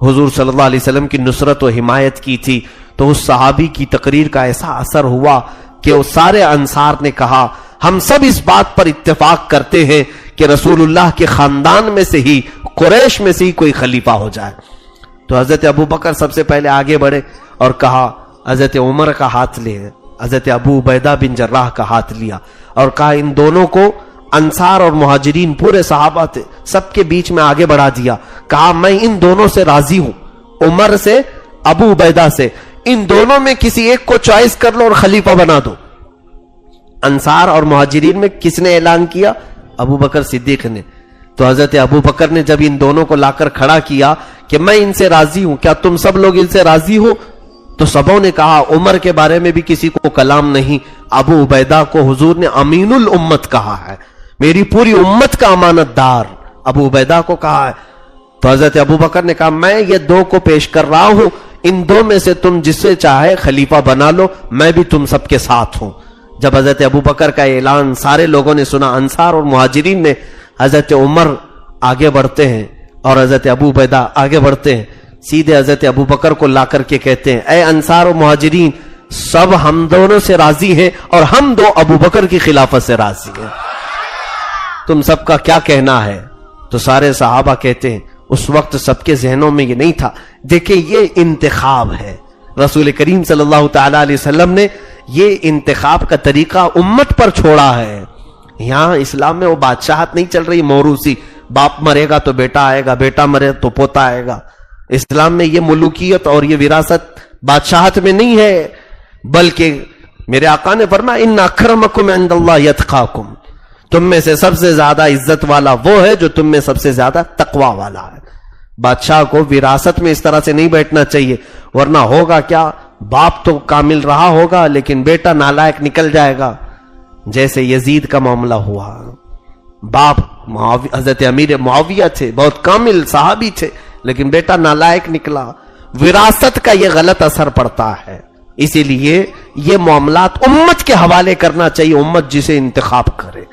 A: حضور صلی اللہ علیہ وسلم کی نصرت و حمایت کی تھی۔ تو اس صحابی کی تقریر کا ایسا اثر ہوا کہ وہ سارے انصار نے کہا ہم سب اس بات پر اتفاق کرتے ہیں کہ رسول اللہ کے خاندان میں سے ہی، قریش میں سے ہی کوئی خلیفہ ہو جائے۔ تو حضرت ابو بکر سب سے پہلے آگے بڑھے اور کہا، حضرت عمر کا ہاتھ لے، حضرت ابو عبیدہ بن جراح کا ہاتھ لیا اور کہا ان دونوں کو، انصار اور مہاجرین پورے صحابہ تھے، سب کے بیچ میں آگے بڑھا دیا، کہا میں ان دونوں سے راضی ہوں، عمر سے، ابو عبیدہ سے، ان دونوں میں کسی ایک کو چوائس کر لو اور خلیفہ بنا دو۔ انصار اور مہاجرین میں کس نے اعلان کیا؟ ابو بکر صدیق نے۔ تو حضرت ابو بکر نے جب ان دونوں کو لا کر کھڑا کیا کہ میں ان سے راضی ہوں، کیا تم سب لوگ ان سے راضی ہو؟ تو سبوں نے کہا عمر کے بارے میں بھی کسی کو کلام نہیں، ابو عبیدہ کو حضور نے امین الامت کہا ہے، میری پوری امت کا امانت دار ابو عبیدہ کو کہا ہے۔ تو حضرت ابو بکر نے کہا میں یہ دو کو پیش کر رہا ہوں، ان دو میں سے تم جس سے چاہے خلیفہ بنا لو، میں بھی تم سب کے ساتھ ہوں۔ جب حضرت ابو بکر کا اعلان سارے لوگوں نے سنا، انصار اور مہاجرین نے، حضرت عمر آگے بڑھتے ہیں اور حضرت ابو عبیدہ آگے بڑھتے ہیں، سیدھے حضرت ابو بکر کو لا کر کے کہتے ہیں اے انصار و مہاجرین، سب ہم دونوں سے راضی ہیں اور ہم دو ابو بکر کی خلافت سے راضی ہیں، تم سب کا کیا کہنا ہے؟ تو سارے صحابہ کہتے ہیں اس وقت سب کے ذہنوں میں یہ نہیں تھا، دیکھیں یہ انتخاب ہے، رسول کریم صلی اللہ تعالی علیہ وسلم نے یہ انتخاب کا طریقہ امت پر چھوڑا ہے۔ یہاں اسلام میں وہ بادشاہت نہیں چل رہی موروثی، باپ مرے گا تو بیٹا آئے گا، بیٹا مرے تو پوتا آئے گا۔ اسلام میں یہ ملوکیت اور یہ وراثت بادشاہت میں نہیں ہے، بلکہ میرے آقا نے فرمایا ان اکرمکم عند اللہ یتقاکم، تم میں سے سب سے زیادہ عزت والا وہ ہے جو تم میں سب سے زیادہ تقوی والا ہے۔ بادشاہ کو وراثت میں اس طرح سے نہیں بیٹھنا چاہیے، ورنہ ہوگا کیا، باپ تو کامل رہا ہوگا لیکن بیٹا نالائق نکل جائے گا، جیسے یزید کا معاملہ ہوا۔ باپ حضرت امیر معاویہ تھے، بہت کامل صحابی تھے، لیکن بیٹا نالائق نکلا۔ وراثت کا یہ غلط اثر پڑتا ہے، اسی لیے یہ معاملات امت کے حوالے کرنا چاہیے، امت جسے انتخاب کرے۔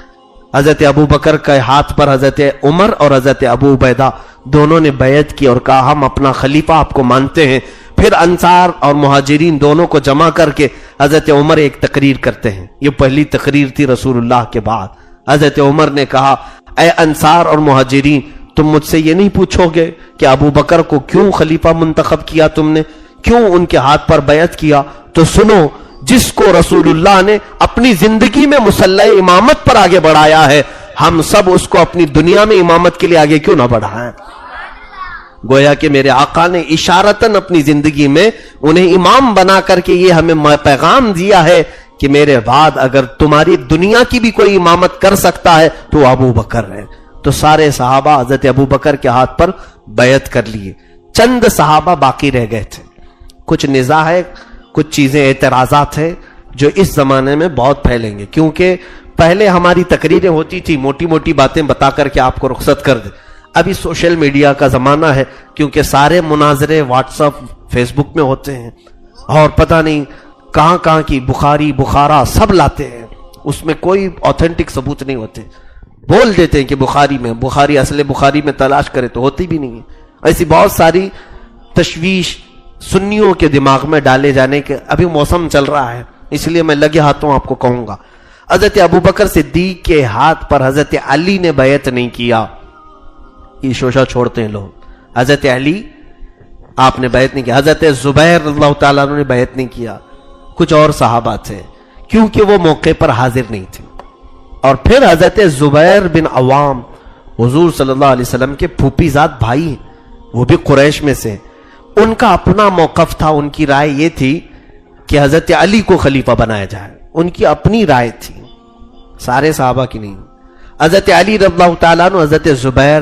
A: حضرت ابو بکر کے ہاتھ پر حضرت عمر اور حضرت ابو عبیدہ دونوں نے بیعت کی اور کہا ہم اپنا خلیفہ آپ کو مانتے ہیں۔ پھر انصار اور مہاجرین دونوں کو جمع کر کے حضرت عمر ایک تقریر کرتے ہیں، یہ پہلی تقریر تھی رسول اللہ کے بعد۔ حضرت عمر نے کہا اے انصار اور مہاجرین، تم مجھ سے یہ نہیں پوچھو گے کہ ابو بکر کو کیوں خلیفہ منتخب کیا، تم نے کیوں ان کے ہاتھ پر بیعت کیا؟ تو سنو، جس کو رسول اللہ نے اپنی زندگی میں مصلی امامت پر آگے بڑھایا ہے، ہم سب اس کو اپنی دنیا میں امامت کے لیے آگے کیوں نہ بڑھائیں؟ گویا کہ میرے آقا نے اشارتاً اپنی زندگی میں انہیں امام بنا کر کے یہ ہمیں پیغام دیا ہے کہ میرے بعد اگر تمہاری دنیا کی بھی کوئی امامت کر سکتا ہے تو ابو بکر ہے۔ تو سارے صحابہ حضرت ابو بکر کے ہاتھ پر بیعت کر لیے، چند صحابہ باقی رہ گئے تھے۔ کچھ نزاع ہے، کچھ چیزیں اعتراضات ہیں جو اس زمانے میں بہت پھیلیں گے، کیونکہ پہلے ہماری تقریریں ہوتی تھی موٹی موٹی باتیں بتا کر کے آپ کو رخصت کر دے، ابھی سوشل میڈیا کا زمانہ ہے، کیونکہ سارے مناظرے واٹس ایپ فیس بک میں ہوتے ہیں اور پتہ نہیں کہاں کہاں کی بخاری بخارا سب لاتے ہیں، اس میں کوئی آتھینٹک ثبوت نہیں ہوتے، بول دیتے ہیں کہ بخاری میں، بخاری اصل بخاری میں تلاش کرے تو ہوتی بھی نہیں ہے۔ ایسی بہت ساری تشویش سنیوں کے دماغ میں ڈالے جانے کے ابھی موسم چل رہا ہے، اس لیے میں لگے ہاتھوں آپ کو کہوں گا، حضرت ابو بکر صدیق کے ہاتھ پر حضرت علی نے بیعت نہیں کیا، یہ شوشہ چھوڑتے ہیں لوگ، حضرت علی آپ نے بیعت نہیں کیا، حضرت زبیر اللہ تعالیٰ نے بیعت نہیں کیا، کچھ اور صحابہ تھے کیونکہ وہ موقع پر حاضر نہیں تھے۔ اور پھر حضرت زبیر بن عوام حضور صلی اللہ علیہ وسلم کے پھوپھی زاد بھائی ہیں، وہ بھی قریش میں سے، ان کا اپنا موقف تھا، ان کی رائے یہ تھی کہ حضرت علی کو خلیفہ بنایا جائے، ان کی اپنی رائے تھی، سارے صحابہ کی نہیں۔ حضرت علی رضی اللہ تعالیٰ عنہ، حضرت زبیر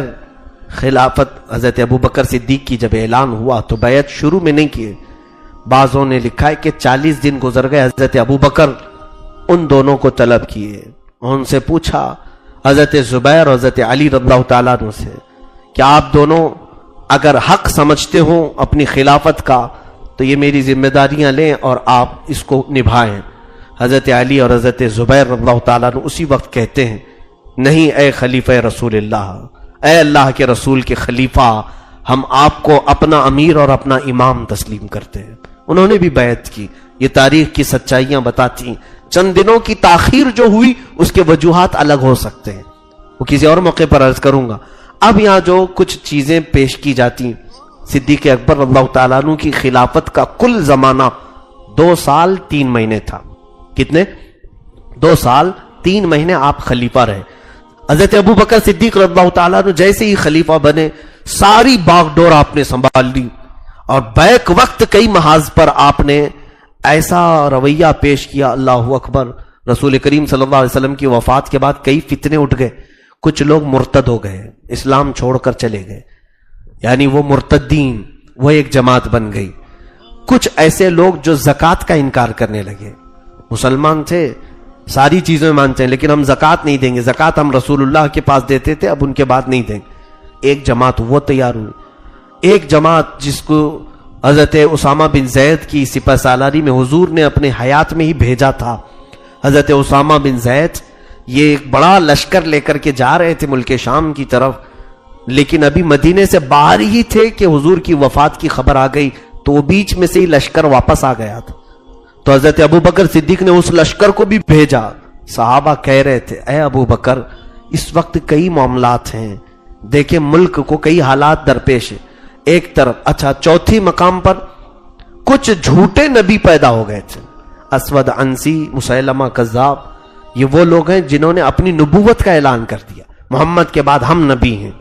A: خلافت حضرت ابو بکر صدیق کی جب اعلان ہوا تو بیعت شروع میں نہیں کیے، بعضوں نے لکھا ہے کہ 40 دن گزر گئے، حضرت ابو بکر ان دونوں کو طلب کیے، ان سے پوچھا حضرت زبیر اور حضرت علی رضی اللہ تعالیٰ عنہ سے کہ آپ دونوں اگر حق سمجھتے ہو اپنی خلافت کا تو یہ میری ذمہ داریاں لیں اور آپ اس کو نبھائیں۔ حضرت علی اور حضرت زبیر رضی اللہ تعالیٰ عنہ اسی وقت کہتے ہیں نہیں اے خلیفہ رسول اللہ، اے اللہ کے رسول کے خلیفہ، ہم آپ کو اپنا امیر اور اپنا امام تسلیم کرتے ہیں۔ انہوں نے بھی بیعت کی۔ یہ تاریخ کی سچائیاں بتاتی ہیں۔ چند دنوں کی تاخیر جو ہوئی اس کے وجوہات الگ ہو سکتے ہیں، وہ کسی اور موقع پر عرض کروں گا۔ اب یہاں جو کچھ چیزیں پیش کی جاتی ہیں، صدیق اکبر رضی اللہ تعالیٰ عنہ کی خلافت کا کل زمانہ 2 سال 3 مہینے تھا۔ کتنے؟ 2 سال 3 مہینے آپ خلیفہ رہے۔ حضرت ابو بکر صدیق رضی اللہ تعالیٰ عنہ جیسے ہی خلیفہ بنے ساری باغ ڈور آپ نے سنبھال لی، اور بیک وقت کئی محاذ پر آپ نے ایسا رویہ پیش کیا، اللہ اکبر۔ رسول کریم صلی اللہ علیہ وسلم کی وفات کے بعد کئی فتنے اٹھ گئے، کچھ لوگ مرتد ہو گئے، اسلام چھوڑ کر چلے گئے، یعنی وہ مرتدین، وہ ایک جماعت بن گئی۔ کچھ ایسے لوگ جو زکوٰۃ کا انکار کرنے لگے، مسلمان تھے، ساری چیزیں مانتے ہیں لیکن ہم زکوٰۃ نہیں دیں گے، زکوٰۃ ہم رسول اللہ کے پاس دیتے تھے، اب ان کے بعد نہیں دیں گے۔ ایک جماعت وہ تیار ہوئی۔ ایک جماعت جس کو حضرت اسامہ بن زید کی سپہ سالاری میں حضور نے اپنے حیات میں ہی بھیجا تھا۔ حضرت اسامہ بن زید یہ ایک بڑا لشکر لے کر کے جا رہے تھے ملک شام کی طرف، لیکن ابھی مدینے سے باہر ہی تھے کہ حضور کی وفات کی خبر آ گئی، تو وہ بیچ میں سے ہی لشکر واپس آ گیا تھا۔ تو حضرت ابو بکر صدیق نے اس لشکر کو بھی بھیجا۔ صحابہ کہہ رہے تھے اے ابو بکر، اس وقت کئی معاملات ہیں، دیکھیں ملک کو کئی حالات درپیش ہیں۔ ایک طرف اچھا، چوتھی مقام پر کچھ جھوٹے نبی پیدا ہو گئے تھے، اسود عنسی، مسیلمہ کذاب، یہ وہ لوگ ہیں جنہوں نے اپنی نبوت کا اعلان کر دیا، محمد کے بعد ہم نبی ہیں۔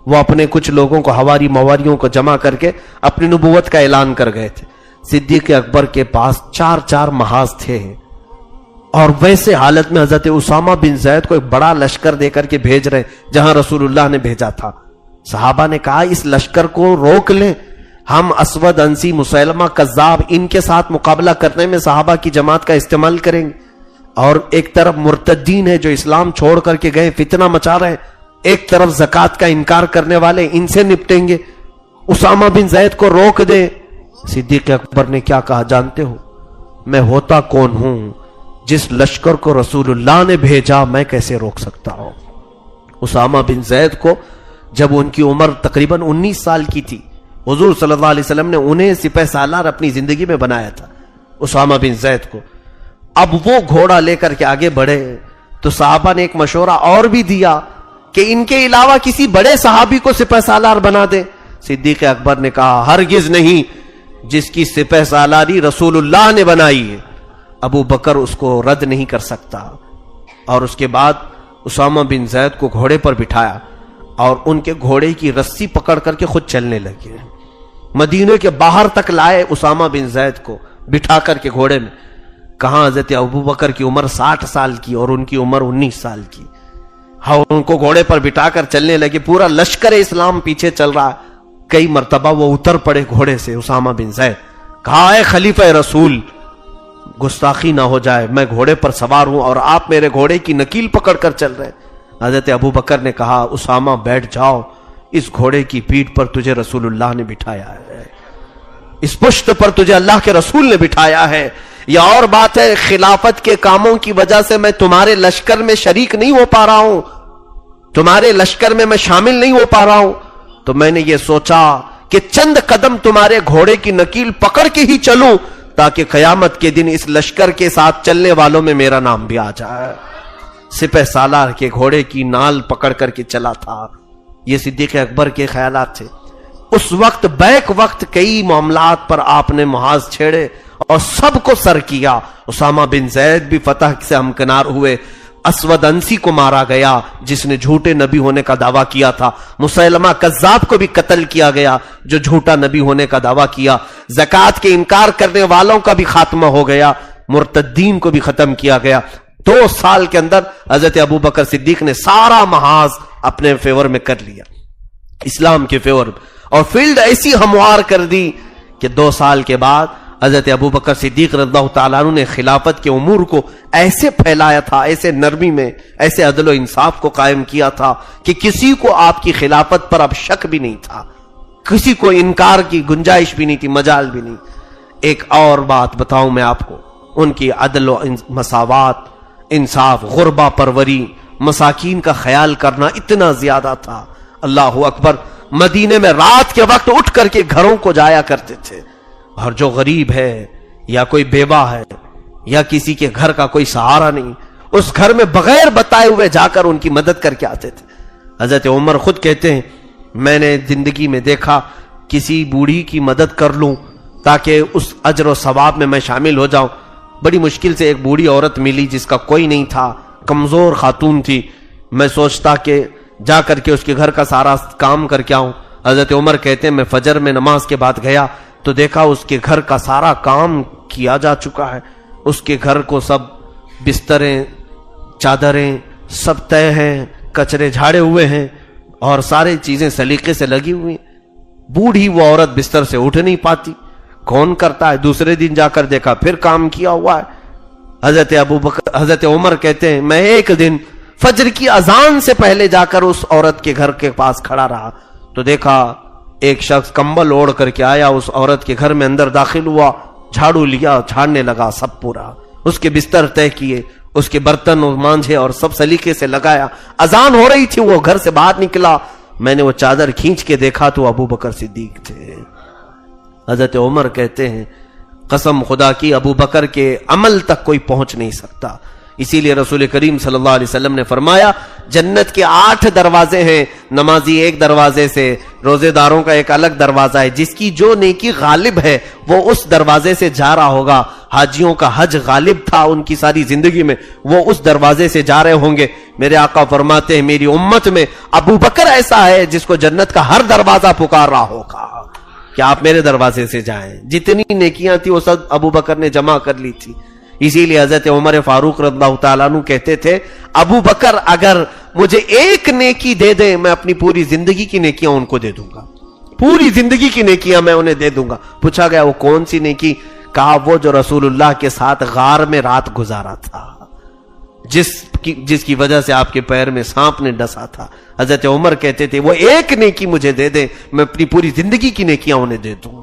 A: وہ اپنے کچھ لوگوں کو، حواری مواریوں کو جمع کر کے اپنی نبوت کا اعلان کر گئے تھے۔ صدیق اکبر کے پاس 4 محاذ تھے، اور ویسے حالت میں حضرت اسامہ بن زید کو ایک بڑا لشکر دے کر کے بھیج رہے جہاں رسول اللہ نے بھیجا تھا۔ صحابہ نے کہا اس لشکر کو روک لیں، ہم اسود عنسی، مسیلمہ کذاب، ان کے ساتھ مقابلہ کرنے میں صحابہ کی جماعت کا استعمال کریں گے، اور ایک طرف مرتدین ہے جو اسلام چھوڑ کر کے گئے، فتنہ مچا رہے ہیں، ایک طرف زکوٰۃ کا انکار کرنے والے، ان سے نپٹیں گے، اسامہ بن زید کو روک دیں۔ صدیق اکبر نے کیا کہا جانتے ہو؟ میں ہوتا کون ہوں؟ جس لشکر کو رسول اللہ نے بھیجا میں کیسے روک سکتا ہوں؟ اسامہ بن زید کو جب ان کی عمر تقریباً 19 سال کی تھی، حضور صلی اللہ علیہ وسلم نے انہیں سپہ سالار اپنی زندگی میں بنایا تھا، اسامہ بن زید کو۔ اب وہ گھوڑا لے کر کے آگے بڑھے تو صحابہ نے ایک مشورہ اور بھی دیا کہ ان کے علاوہ کسی بڑے صحابی کو سپہ سالار بنا دے۔ صدیق اکبر نے کہا ہرگز نہیں، جس کی سپہ سالاری رسول اللہ نے بنائی ہے ابو بکر اس کو رد نہیں کر سکتا۔ اور اس کے بعد اسامہ بن زید کو گھوڑے پر بٹھایا اور ان کے گھوڑے کی رسی پکڑ کر کے خود چلنے لگے، مدینے کے باہر تک لائے اسامہ بن زید کو بٹھا کر کے گھوڑے میں۔ کہاں حضرت ابو بکر کی عمر 60 سال کی اور ان کی عمر 19 سال کی، ہاں ان کو گھوڑے پر بٹھا کر چلنے لگے، پورا لشکر اسلام پیچھے چل رہا ہے۔ کئی مرتبہ وہ اتر پڑے گھوڑے سے اسامہ بن زید، کہا اے خلیفہ رسول، گستاخی نہ ہو جائے، میں گھوڑے پر سوار ہوں اور آپ میرے گھوڑے کی نکیل پکڑ کر چل رہے ہیں۔ حضرت ابو بکر نے کہا اسامہ بیٹھ جاؤ، اس گھوڑے کی پیٹھ پر تجھے رسول اللہ نے بٹھایا ہے، اس پشت پر تجھے اللہ کے رسول نے بٹھایا ہے۔ یا اور بات ہے، خلافت کے کاموں کی وجہ سے میں تمہارے لشکر میں شریک نہیں ہو پا رہا ہوں، تمہارے لشکر میں شامل نہیں ہو پا رہا ہوں، تو میں نے یہ سوچا کہ چند قدم تمہارے گھوڑے کی نکیل پکڑ کے ہی چلوں تاکہ قیامت کے دن اس لشکر کے ساتھ چلنے والوں میں میرا نام بھی آ جائے۔ سپہ سالار کے گھوڑے کی نال پکڑ کر کے چلا تھا۔ یہ صدیق اکبر کے خیالات تھے۔ اس وقت بیک وقت کئی معاملات پر آپ نے محاذ چھیڑے اور سب کو سر کیا۔ اسامہ بن زید بھی فتح سے ہمکنار ہوئے، اسود عنسی کو مارا گیا جس نے جھوٹے نبی ہونے کا دعویٰ کیا تھا، مسیلمہ کذاب کو بھی قتل کیا گیا جو جھوٹا نبی ہونے کا دعویٰ کیا، زکوٰۃ کے انکار کرنے والوں کا بھی خاتمہ ہو گیا، مرتدین کو بھی ختم کیا گیا۔ 2 سال کے اندر حضرت ابو بکر صدیق نے سارا محاذ اپنے فیور میں کر لیا، اسلام کے فیور میں، اور فیلڈ ایسی ہموار کر دی کہ 2 سال کے بعد حضرت ابو بکر صدیق رضی اللہ تعالیٰ عنہ نے خلافت کے امور کو ایسے پھیلایا تھا، ایسے نرمی میں، ایسے عدل و انصاف کو قائم کیا تھا کہ کسی کو آپ کی خلافت پر اب شک بھی نہیں تھا، کسی کو انکار کی گنجائش بھی نہیں تھی، مجال بھی نہیں۔ ایک اور بات بتاؤں میں آپ کو، ان کی عدل و مساوات، انصاف، غربا پروری، مساکین کا خیال کرنا اتنا زیادہ تھا. اللہ اکبر. مدینے میں رات کے وقت اٹھ کر کے گھروں کو جایا کرتے تھے، اور جو غریب ہے یا کوئی بیوہ ہے یا کسی کے گھر کا کوئی سہارا نہیں، اس گھر میں بغیر بتائے ہوئے جا کر ان کی مدد کر کے آتے تھے. حضرت عمر خود کہتے ہیں میں نے زندگی میں دیکھا کسی بوڑھی کی مدد کر لوں تاکہ اس اجر و ثواب میں میں شامل ہو جاؤں. بڑی مشکل سے ایک بوڑھی عورت ملی جس کا کوئی نہیں تھا، کمزور خاتون تھی. میں سوچتا کہ جا کر کے اس کے گھر کا سارا کام کر کے آؤں. حضرت عمر کہتے ہیں میں فجر میں نماز کے بعد گیا تو دیکھا اس کے گھر کا سارا کام کیا جا چکا ہے. اس کے گھر کو سب بستریں، چادریں سب طے ہیں، کچرے جھاڑے ہوئے ہیں اور ساری چیزیں سلیقے سے لگی ہوئی ہیں. بوڑھی وہ عورت بستر سے اٹھ نہیں پاتی. کون کرتا ہے؟ دوسرے دن جا کر دیکھا پھر کام کیا ہوا ہے. حضرت عمر کہتے ہیں میں ایک دن فجر کی اذان سے پہلے جا کر اس عورت کے گھر کے پاس کھڑا رہا تو دیکھا ایک شخص کمبل اوڑھ کر کے آیا، اس عورت کے گھر میں اندر داخل ہوا، جھاڑو لیا، جھاڑنے لگا سب پورا، اس کے بستر طے کیے، اس کے برتن مانجھے اور سب سلیقے سے لگایا. اذان ہو رہی تھی، وہ گھر سے باہر نکلا، میں نے وہ چادر کھینچ کے دیکھا تو ابو بکر صدیق تھے. حضرت عمر کہتے ہیں قسم خدا کی ابو بکر کے عمل تک کوئی پہنچ نہیں سکتا. اسی لیے رسول کریم صلی اللہ علیہ وسلم نے فرمایا جنت کے 8 دروازے ہیں، نمازی ایک دروازے سے، روزے داروں کا ایک الگ دروازہ ہے، جس کی جو نیکی غالب ہے وہ اس دروازے سے جا رہا ہوگا. حاجیوں کا حج غالب تھا ان کی ساری زندگی میں، وہ اس دروازے سے جا رہے ہوں گے. میرے آقا فرماتے ہیں میری امت میں ابو بکر ایسا ہے جس کو جنت کا ہر دروازہ پکار رہا ہوگا کہ آپ میرے دروازے سے جائیں. جتنی نیکیاں تھی وہ سب ابو بکر نے جمع کر لی تھی. اسی لیے حضرت عمر فاروق رضی اللہ تعالیٰ عنہ کہتے تھے ابو بکر اگر مجھے ایک نیکی دے دیں میں اپنی پوری زندگی کی نیکیاں ان کو دے دوں گا، پوری زندگی کی نیکیاں میں انہیں دے دوں گا. پوچھا گیا وہ کون سی نیکی؟ کہا وہ جو رسول اللہ کے ساتھ غار میں رات گزارا تھا، جس کی وجہ سے آپ کے پیر میں سانپ نے ڈسا تھا. حضرت عمر کہتے تھے وہ ایک نیکی مجھے دے دیں میں اپنی پوری زندگی کی نیکیاں انہیں دے دوں.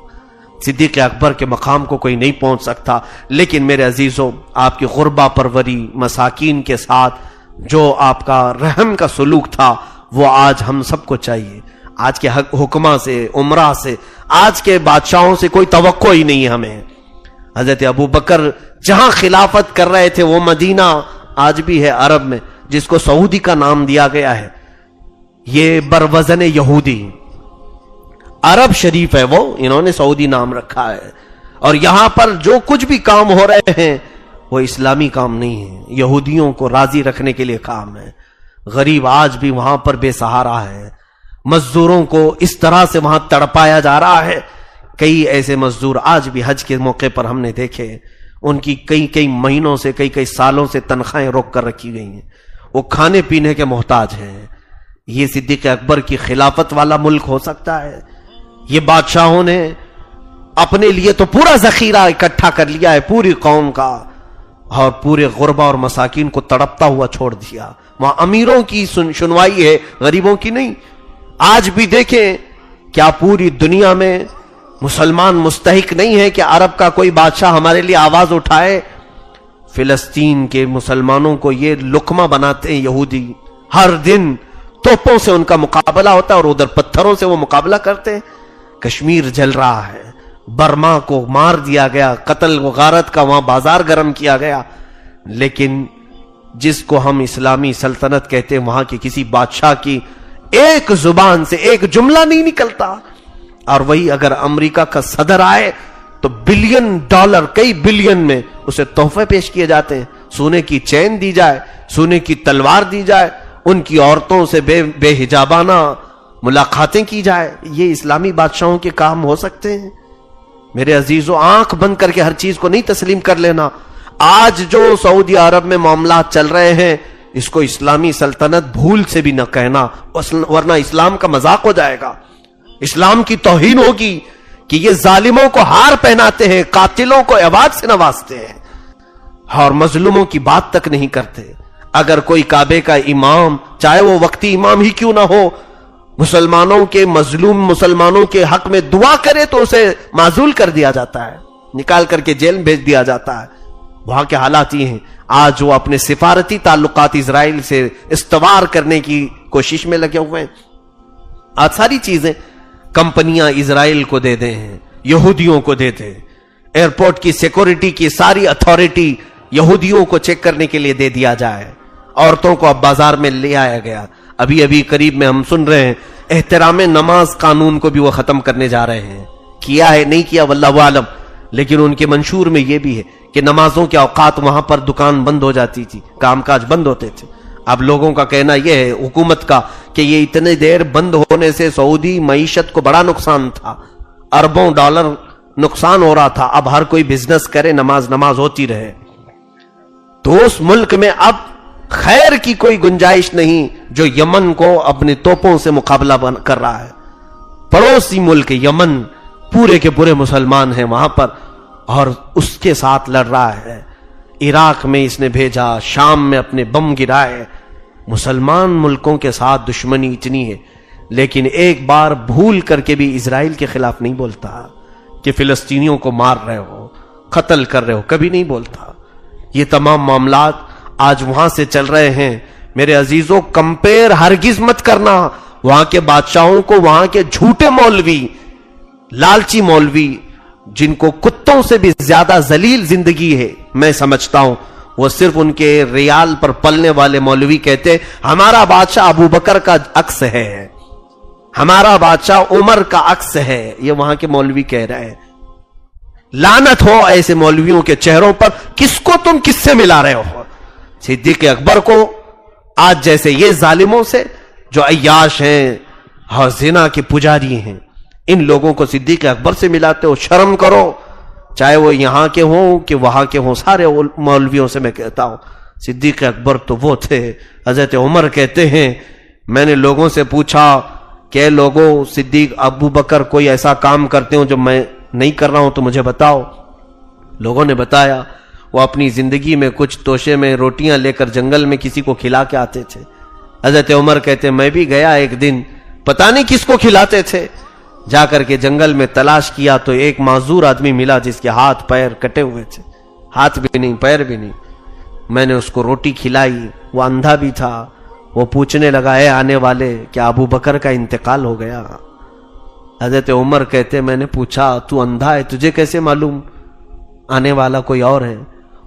A: صدیق اکبر کے مقام کو کوئی نہیں پہنچ سکتا. لیکن میرے عزیزوں آپ کی غربا پروری، مساکین کے ساتھ جو آپ کا رحم کا سلوک تھا وہ آج ہم سب کو چاہیے. آج کے حکماں سے، عمرہ سے، آج کے بادشاہوں سے کوئی توقع ہی نہیں ہے ہمیں. حضرت ابو بکر جہاں خلافت کر رہے تھے وہ مدینہ آج بھی ہے عرب میں، جس کو سعودی کا نام دیا گیا ہے. یہ بروزن یہودی عرب شریف ہے، وہ انہوں نے سعودی نام رکھا ہے. اور یہاں پر جو کچھ بھی کام ہو رہے ہیں وہ اسلامی کام نہیں ہے، یہودیوں کو راضی رکھنے کے لیے کام ہے. غریب آج بھی وہاں پر بے سہارا ہے، مزدوروں کو اس طرح سے وہاں تڑپایا جا رہا ہے. کئی ایسے مزدور آج بھی حج کے موقع پر ہم نے دیکھے، ان کی کئی مہینوں سے، کئی سالوں سے تنخواہیں روک کر رکھی گئی ہیں، وہ کھانے پینے کے محتاج ہیں. یہ صدیق اکبر کی خلافت والا ملک ہو سکتا ہے؟ یہ بادشاہوں نے اپنے لیے تو پورا ذخیرہ اکٹھا کر لیا ہے پوری قوم کا، اور پورے غربا اور مساکین کو تڑپتا ہوا چھوڑ دیا. وہاں امیروں کی سنوائی ہے، غریبوں کی نہیں. آج بھی دیکھیں کیا پوری دنیا میں مسلمان مستحق نہیں ہے کہ عرب کا کوئی بادشاہ ہمارے لیے آواز اٹھائے؟ فلسطین کے مسلمانوں کو یہ لقمہ بناتے ہیں یہودی، ہر دن توپوں سے ان کا مقابلہ ہوتا ہے اور ادھر پتھروں سے وہ مقابلہ کرتے ہیں. کشمیر جل رہا ہے، برما کو مار دیا گیا، قتل و غارت کا وہاں بازار گرم کیا گیا. لیکن جس کو ہم اسلامی سلطنت کہتے ہیں وہاں کے کسی بادشاہ کی ایک زبان سے ایک جملہ نہیں نکلتا. اور وہی اگر امریکہ کا صدر آئے تو بلین ڈالر، کئی بلین میں اسے تحفے پیش کیے جاتے ہیں. سونے کی چین دی جائے، سونے کی تلوار دی جائے، ان کی عورتوں سے بے حجابانہ ملاقاتیں کی جائے. یہ اسلامی بادشاہوں کے کام ہو سکتے ہیں؟ میرے عزیزوں آنکھ بند کر کے ہر چیز کو نہیں تسلیم کر لینا. آج جو سعودی عرب میں معاملات چل رہے ہیں اس کو اسلامی سلطنت بھول سے بھی نہ کہنا، ورنہ اسلام کا مذاق ہو جائے گا، اسلام کی توہین ہوگی کہ یہ ظالموں کو ہار پہناتے ہیں، قاتلوں کو ایوارڈ سے نوازتے ہیں اور مظلوموں کی بات تک نہیں کرتے. اگر کوئی کعبے کا امام، چاہے وہ وقتی امام ہی کیوں نہ ہو، مسلمانوں کے مظلوم مسلمانوں کے حق میں دعا کرے تو اسے معزول کر دیا جاتا ہے. نکال کر کے جیل میں بھیج دیا جاتا ہے. وہاں کے حالات یہ ہیں. آج وہ اپنے سفارتی تعلقات اسرائیل سے استوار کرنے کی کوشش میں لگے ہوئے ہیں. آج ساری چیزیں کمپنیاں اسرائیل کو دے دیں ہیں, یہودیوں کو دے دیں. ایئرپورٹ کی سیکورٹی کی ساری اتھارٹی یہودیوں کو چیک کرنے کے لیے دے دیا جائے. عورتوں کو اب بازار میں لے آیا گیا. ابھی قریب میں ہم سن رہے ہیں احترام نماز قانون کو بھی وہ ختم کرنے جا رہے ہیں. کیا ہے نہیں کیا واللہ عالم, لیکن ان کے منشور میں یہ بھی ہے کہ نمازوں کے اوقات وہاں پر دکان بند ہو جاتی تھی, کام کاج بند ہوتے تھے. اب لوگوں کا کہنا یہ ہے حکومت کا کہ یہ اتنے دیر بند ہونے سے سعودی معیشت کو بڑا نقصان تھا, اربوں ڈالر نقصان ہو رہا تھا. اب ہر کوئی بزنس کرے, نماز ہوتی رہے. تو اس ملک میں اب خیر کی کوئی گنجائش نہیں جو یمن کو اپنے توپوں سے مقابلہ کر رہا ہے. پڑوسی ملک یمن پورے کے پورے مسلمان ہیں وہاں پر, اور اس کے ساتھ لڑ رہا ہے. عراق میں اس نے بھیجا, شام میں اپنے بم گرائے. مسلمان ملکوں کے ساتھ دشمنی اتنی ہے, لیکن ایک بار بھول کر کے بھی اسرائیل کے خلاف نہیں بولتا کہ فلسطینیوں کو مار رہے ہو, قتل کر رہے ہو, کبھی نہیں بولتا. یہ تمام معاملات آج وہاں سے چل رہے ہیں. میرے عزیزوں, کمپیر ہرگز مت کرنا وہاں کے بادشاہوں کو. وہاں کے جھوٹے مولوی, لالچی مولوی, جن کو کتوں سے بھی زیادہ ذلیل زندگی ہے, میں سمجھتا ہوں وہ صرف ان کے ریال پر پلنے والے مولوی کہتے ہمارا بادشاہ ابو بکر کا عکس ہے, ہمارا بادشاہ عمر کا عکس ہے. یہ وہاں کے مولوی کہہ رہے ہیں. لعنت ہو ایسے مولویوں کے چہروں پر. کس کو تم کس سے ملا رہے ہو؟ صدیق اکبر کو آج جیسے یہ ظالموں سے جو عیاش ہیں اور زنا کے پجاری ہیں, ان لوگوں کو صدیق اکبر سے ملاتے ہو. شرم کرو, چاہے وہ یہاں کے ہوں کہ وہاں کے ہوں. سارے مولویوں سے میں کہتا ہوں صدیق اکبر تو وہ تھے. حضرت عمر کہتے ہیں میں نے لوگوں سے پوچھا کہ لوگوں صدیق ابو بکر کوئی ایسا کام کرتے ہوں جو میں نہیں کر رہا ہوں تو مجھے بتاؤ. لوگوں نے بتایا وہ اپنی زندگی میں کچھ توشے میں روٹیاں لے کر جنگل میں کسی کو کھلا کے آتے تھے. حضرت عمر کہتے میں بھی گیا ایک دن, پتہ نہیں کس کو کھلاتے تھے. جا کر کے جنگل میں تلاش کیا تو ایک معذور آدمی ملا جس کے ہاتھ پیر کٹے ہوئے تھے, ہاتھ بھی نہیں پیر بھی نہیں. میں نے اس کو روٹی کھلائی. وہ اندھا بھی تھا. وہ پوچھنے لگا اے آنے والے کیا ابو بکر کا انتقال ہو گیا؟ حضرت عمر کہتے میں نے پوچھا تو اندھا ہے, تجھے کیسے معلوم آنے والا کوئی اور ہے؟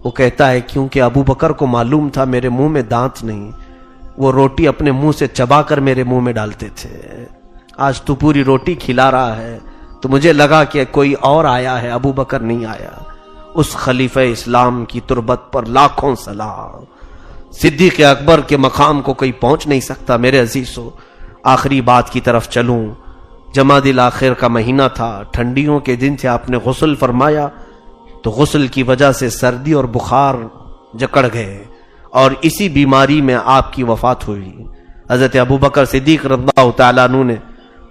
A: وہ کہتا ہے کیونکہ ابو بکر کو معلوم تھا میرے منہ میں دانت نہیں, وہ روٹی اپنے منہ سے چبا کر میرے منہ میں ڈالتے تھے. آج تو پوری روٹی کھلا رہا ہے تو مجھے لگا کہ کوئی اور آیا ہے, ابو بکر نہیں آیا. اس خلیفہ اسلام کی تربت پر لاکھوں سلام. صدیق اکبر کے مقام کو کوئی پہنچ نہیں سکتا. میرے عزیزو, آخری بات کی طرف چلوں. جمادی الاخر کا مہینہ تھا, ٹھنڈیوں کے دن تھے. آپ نے غسل فرمایا تو غسل کی وجہ سے سردی اور بخار جکڑ گئے اور اسی بیماری میں آپ کی وفات ہوئی. حضرت ابوبکر صدیق رضی اللہ تعالیٰ عنہ نے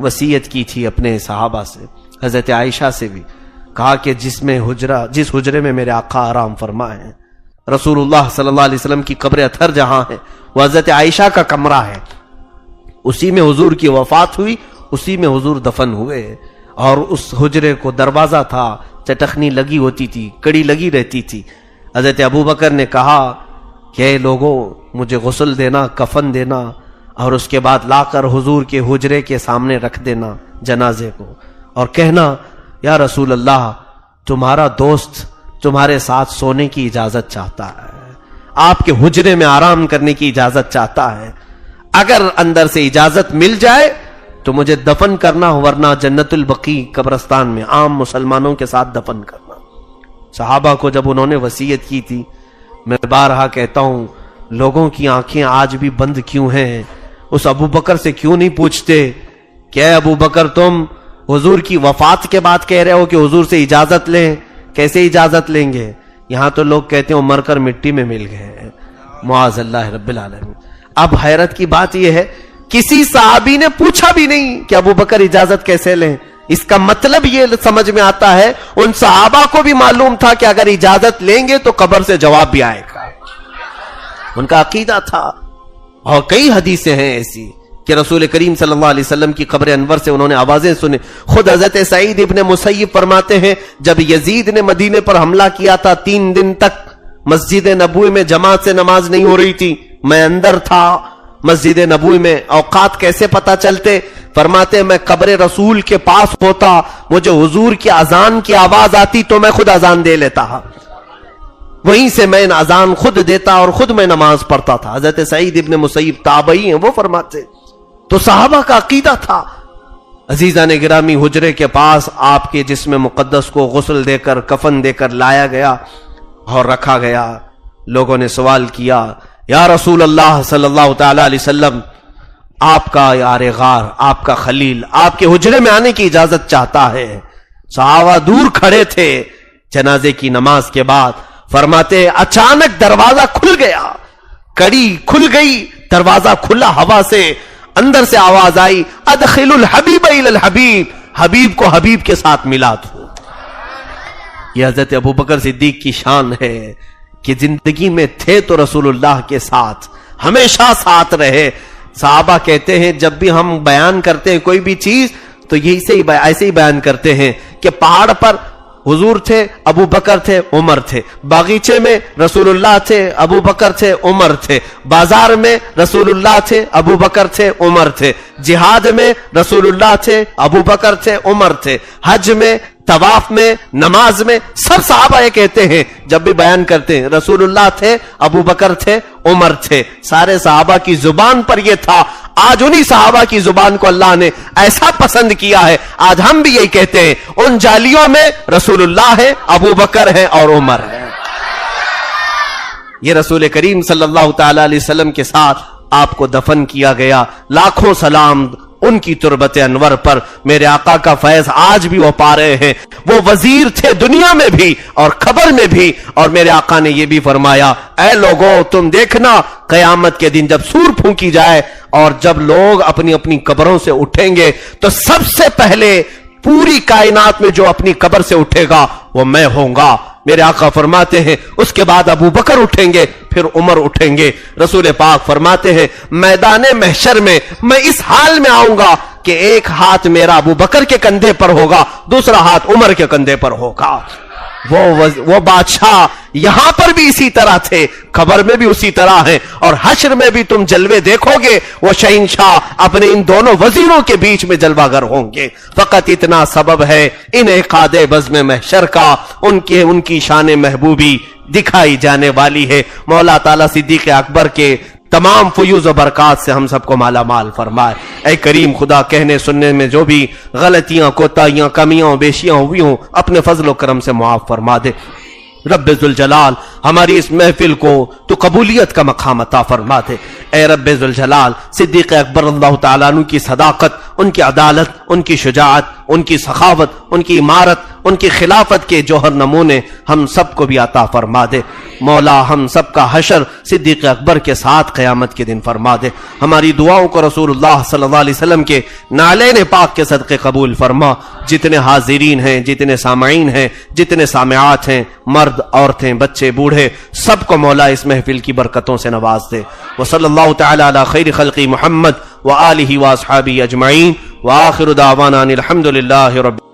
A: وصیت کی تھی اپنے صحابہ سے, حضرت عائشہ سے بھی کہا کہ جس حجرے میں میرے آقا آرام فرما ہے, رسول اللہ صلی اللہ علیہ وسلم کی قبر اطہر جہاں ہے وہ حضرت عائشہ کا کمرہ ہے. اسی میں حضور کی وفات ہوئی, اسی میں حضور دفن ہوئے. اور اس حجرے کو دروازہ تھا, چٹخنی لگی ہوتی تھی, کڑی لگی رہتی تھی. حضرت ابوبکر نے کہا کہ اے لوگوں مجھے غسل دینا, کفن دینا اور اس کے بعد لا کر حضور کے حجرے کے سامنے رکھ دینا جنازے کو, اور کہنا یا رسول اللہ تمہارا دوست تمہارے ساتھ سونے کی اجازت چاہتا ہے, آپ کے حجرے میں آرام کرنے کی اجازت چاہتا ہے. اگر اندر سے اجازت مل جائے تو مجھے دفن کرنا, ورنہ جنت البقیع قبرستان میں عام مسلمانوں کے ساتھ دفن کرنا. صحابہ کو جب انہوں نے وصیت کی تھی, میں بارہا کہتا ہوں لوگوں کی آنکھیں آج بھی بند کیوں ہیں؟ اس ابو بکر سے کیوں نہیں پوچھتے کہ اے ابو بکر تم حضور کی وفات کے بعد کہہ رہے ہو کہ حضور سے اجازت لیں, کیسے اجازت لیں گے؟ یہاں تو لوگ کہتے ہیں مر کر مٹی میں مل گئے, معاذ اللہ رب العالمین. اب حیرت کی بات یہ ہے کسی صحابی نے پوچھا بھی نہیں کہ ابو بکر اجازت کیسے لیں. اس کا مطلب یہ سمجھ میں آتا ہے ان صحابہ کو بھی معلوم تھا کہ اگر اجازت لیں گے تو قبر سے جواب بھی آئے گا. ان کا عقیدہ تھا. اور کئی حدیثیں ہیں ایسی کہ رسول کریم صلی اللہ علیہ وسلم کی قبر انور سے انہوں نے آوازیں سنی. خود حضرت سعید ابن مسیب فرماتے ہیں جب یزید نے مدینے پر حملہ کیا تھا 3 دن تک مسجد نبوی میں جماعت سے نماز نہیں ہو رہی تھی, میں اندر تھا مسجد نبوی میں. اوقات کیسے پتہ چلتے؟ فرماتے ہیں میں قبر رسول کے پاس ہوتا, مجھے حضور کی اذان کی آواز آتی تو میں خود اذان دے لیتا, وہیں سے میں اذان خود دیتا اور خود میں نماز پڑھتا تھا. حضرت سعید ابن مسیب تابعی ہیں, وہ فرماتے تو صحابہ کا عقیدہ تھا. عزیزان گرامی, حجرے کے پاس آپ کے جسم مقدس کو غسل دے کر کفن دے کر لایا گیا اور رکھا گیا. لوگوں نے سوال کیا یا رسول اللہ صلی اللہ تعالی علیہ وسلم, آپ کا یار غار, آپ کا خلیل آپ کے حجرے میں آنے کی اجازت چاہتا ہے. صحابہ دور کھڑے تھے. جنازے کی نماز کے بعد فرماتے اچانک دروازہ کھل گیا, کڑی کھل گئی, دروازہ کھلا ہوا سے, اندر سے آواز آئی ادخل الحبیب الی الحبیب, حبیب کو حبیب کے ساتھ ملا دو. یہ حضرت ابوبکر صدیق کی شان ہے کہ زندگی میں تھے تو رسول اللہ کے ساتھ, ہمیشہ ساتھ رہے. صحابہ کہتے ہیں جب بھی ہم بیان کرتے ہیں کوئی بھی چیز تو یہی سے ایسے ہی بیان کرتے ہیں کہ پہاڑ پر حضور تھے, ابو بکر تھے, عمر تھے. باغیچے میں رسول اللہ تھے, ابو بکر تھے, عمر تھے. بازار میں رسول اللہ تھے, ابو بکر تھے, عمر تھے. جہاد میں رسول اللہ تھے, ابو بکر تھے, عمر تھے. حج میں, طواف میں, نماز میں, سب صحابہ یہ کہتے ہیں جب بھی بیان کرتے ہیں رسول اللہ تھے, ابو بکر تھے, عمر تھے. سارے صحابہ کی زبان پر یہ تھا. آج انہی صحابہ کی زبان کو اللہ نے ایسا پسند کیا ہے, آج ہم بھی یہی کہتے ہیں ان جالیوں میں رسول اللہ ہے, ابو بکر ہے اور عمر ہے. یہ رسول کریم صلی اللہ تعالی علیہ وسلم کے ساتھ آپ کو دفن کیا گیا. لاکھوں سلام ان کی تربت انور پر. میرے آقا کا فیض آج بھی وہ پا رہے ہیں. وہ وزیر تھے دنیا میں بھی اور خبر میں بھی, اور میرے آقا نے یہ بھی فرمایا اے لوگوں تم دیکھنا قیامت کے دن جب سور پھونکی جائے اور جب لوگ اپنی اپنی قبروں سے اٹھیں گے تو سب سے پہلے پوری کائنات میں جو اپنی قبر سے اٹھے گا وہ میں ہوں گا. میرے آقا فرماتے ہیں اس کے بعد ابو بکر اٹھیں گے, پھر عمر اٹھیں گے. رسول پاک فرماتے ہیں میدان محشر میں میں اس حال میں آؤں گا کہ ایک ہاتھ میرا ابو بکر کے کندھے پر ہوگا, دوسرا ہاتھ عمر کے کندھے پر ہوگا. وہ بادشاہ یہاں پر بھی اسی طرح تھے, قبر میں بھی اسی طرح ہیں, اور حشر میں بھی تم جلوے دیکھو گے وہ شہنشاہ اپنے ان دونوں وزیروں کے بیچ میں جلوہ گر ہوں گے. فقط اتنا سبب ہے انعقاد بزم محشر کا, ان کی شان محبوبی دکھائی جانے والی ہے. مولا تعالی صدیق اکبر کے تمام فیوز و برکات سے ہم سب کو مالا مال فرمائے. اے کریم خدا, کہنے سننے میں جو بھی غلطیاں, کوتاہیاں, کمیاں, بیشیاں ہوئی ہوں اپنے فضل و کرم سے معاف فرما دے. رب ذوالجلال ہماری اس محفل کو تو قبولیت کا مقام عطا فرما دے. اے رب ذوالجلال صدیق اکبر اللہ تعالیٰ عنہ کی صداقت, ان کی عدالت, ان کی شجاعت, ان کی سخاوت, ان کی عمارت, ان کی خلافت کے جوہر نمونے ہم سب کو بھی عطا فرما دے. مولا ہم سب کا حشر صدیق اکبر کے ساتھ قیامت کے دن فرما دے. ہماری دعاؤں کو رسول اللہ صلی اللہ علیہ وسلم کے نالین پاک کے صدقے قبول فرما. جتنے حاضرین ہیں, جتنے سامعین ہیں, جتنے سامعات ہیں, مرد, عورتیں, بچے, بوڑھے, سب کو مولا اس محفل کی برکتوں سے نواز دے. وصلی اللہ تعالی علی خیر خلقی محمد وآلہ واصحابہ اجمعین, وآخر دعوانا الحمد للہ رب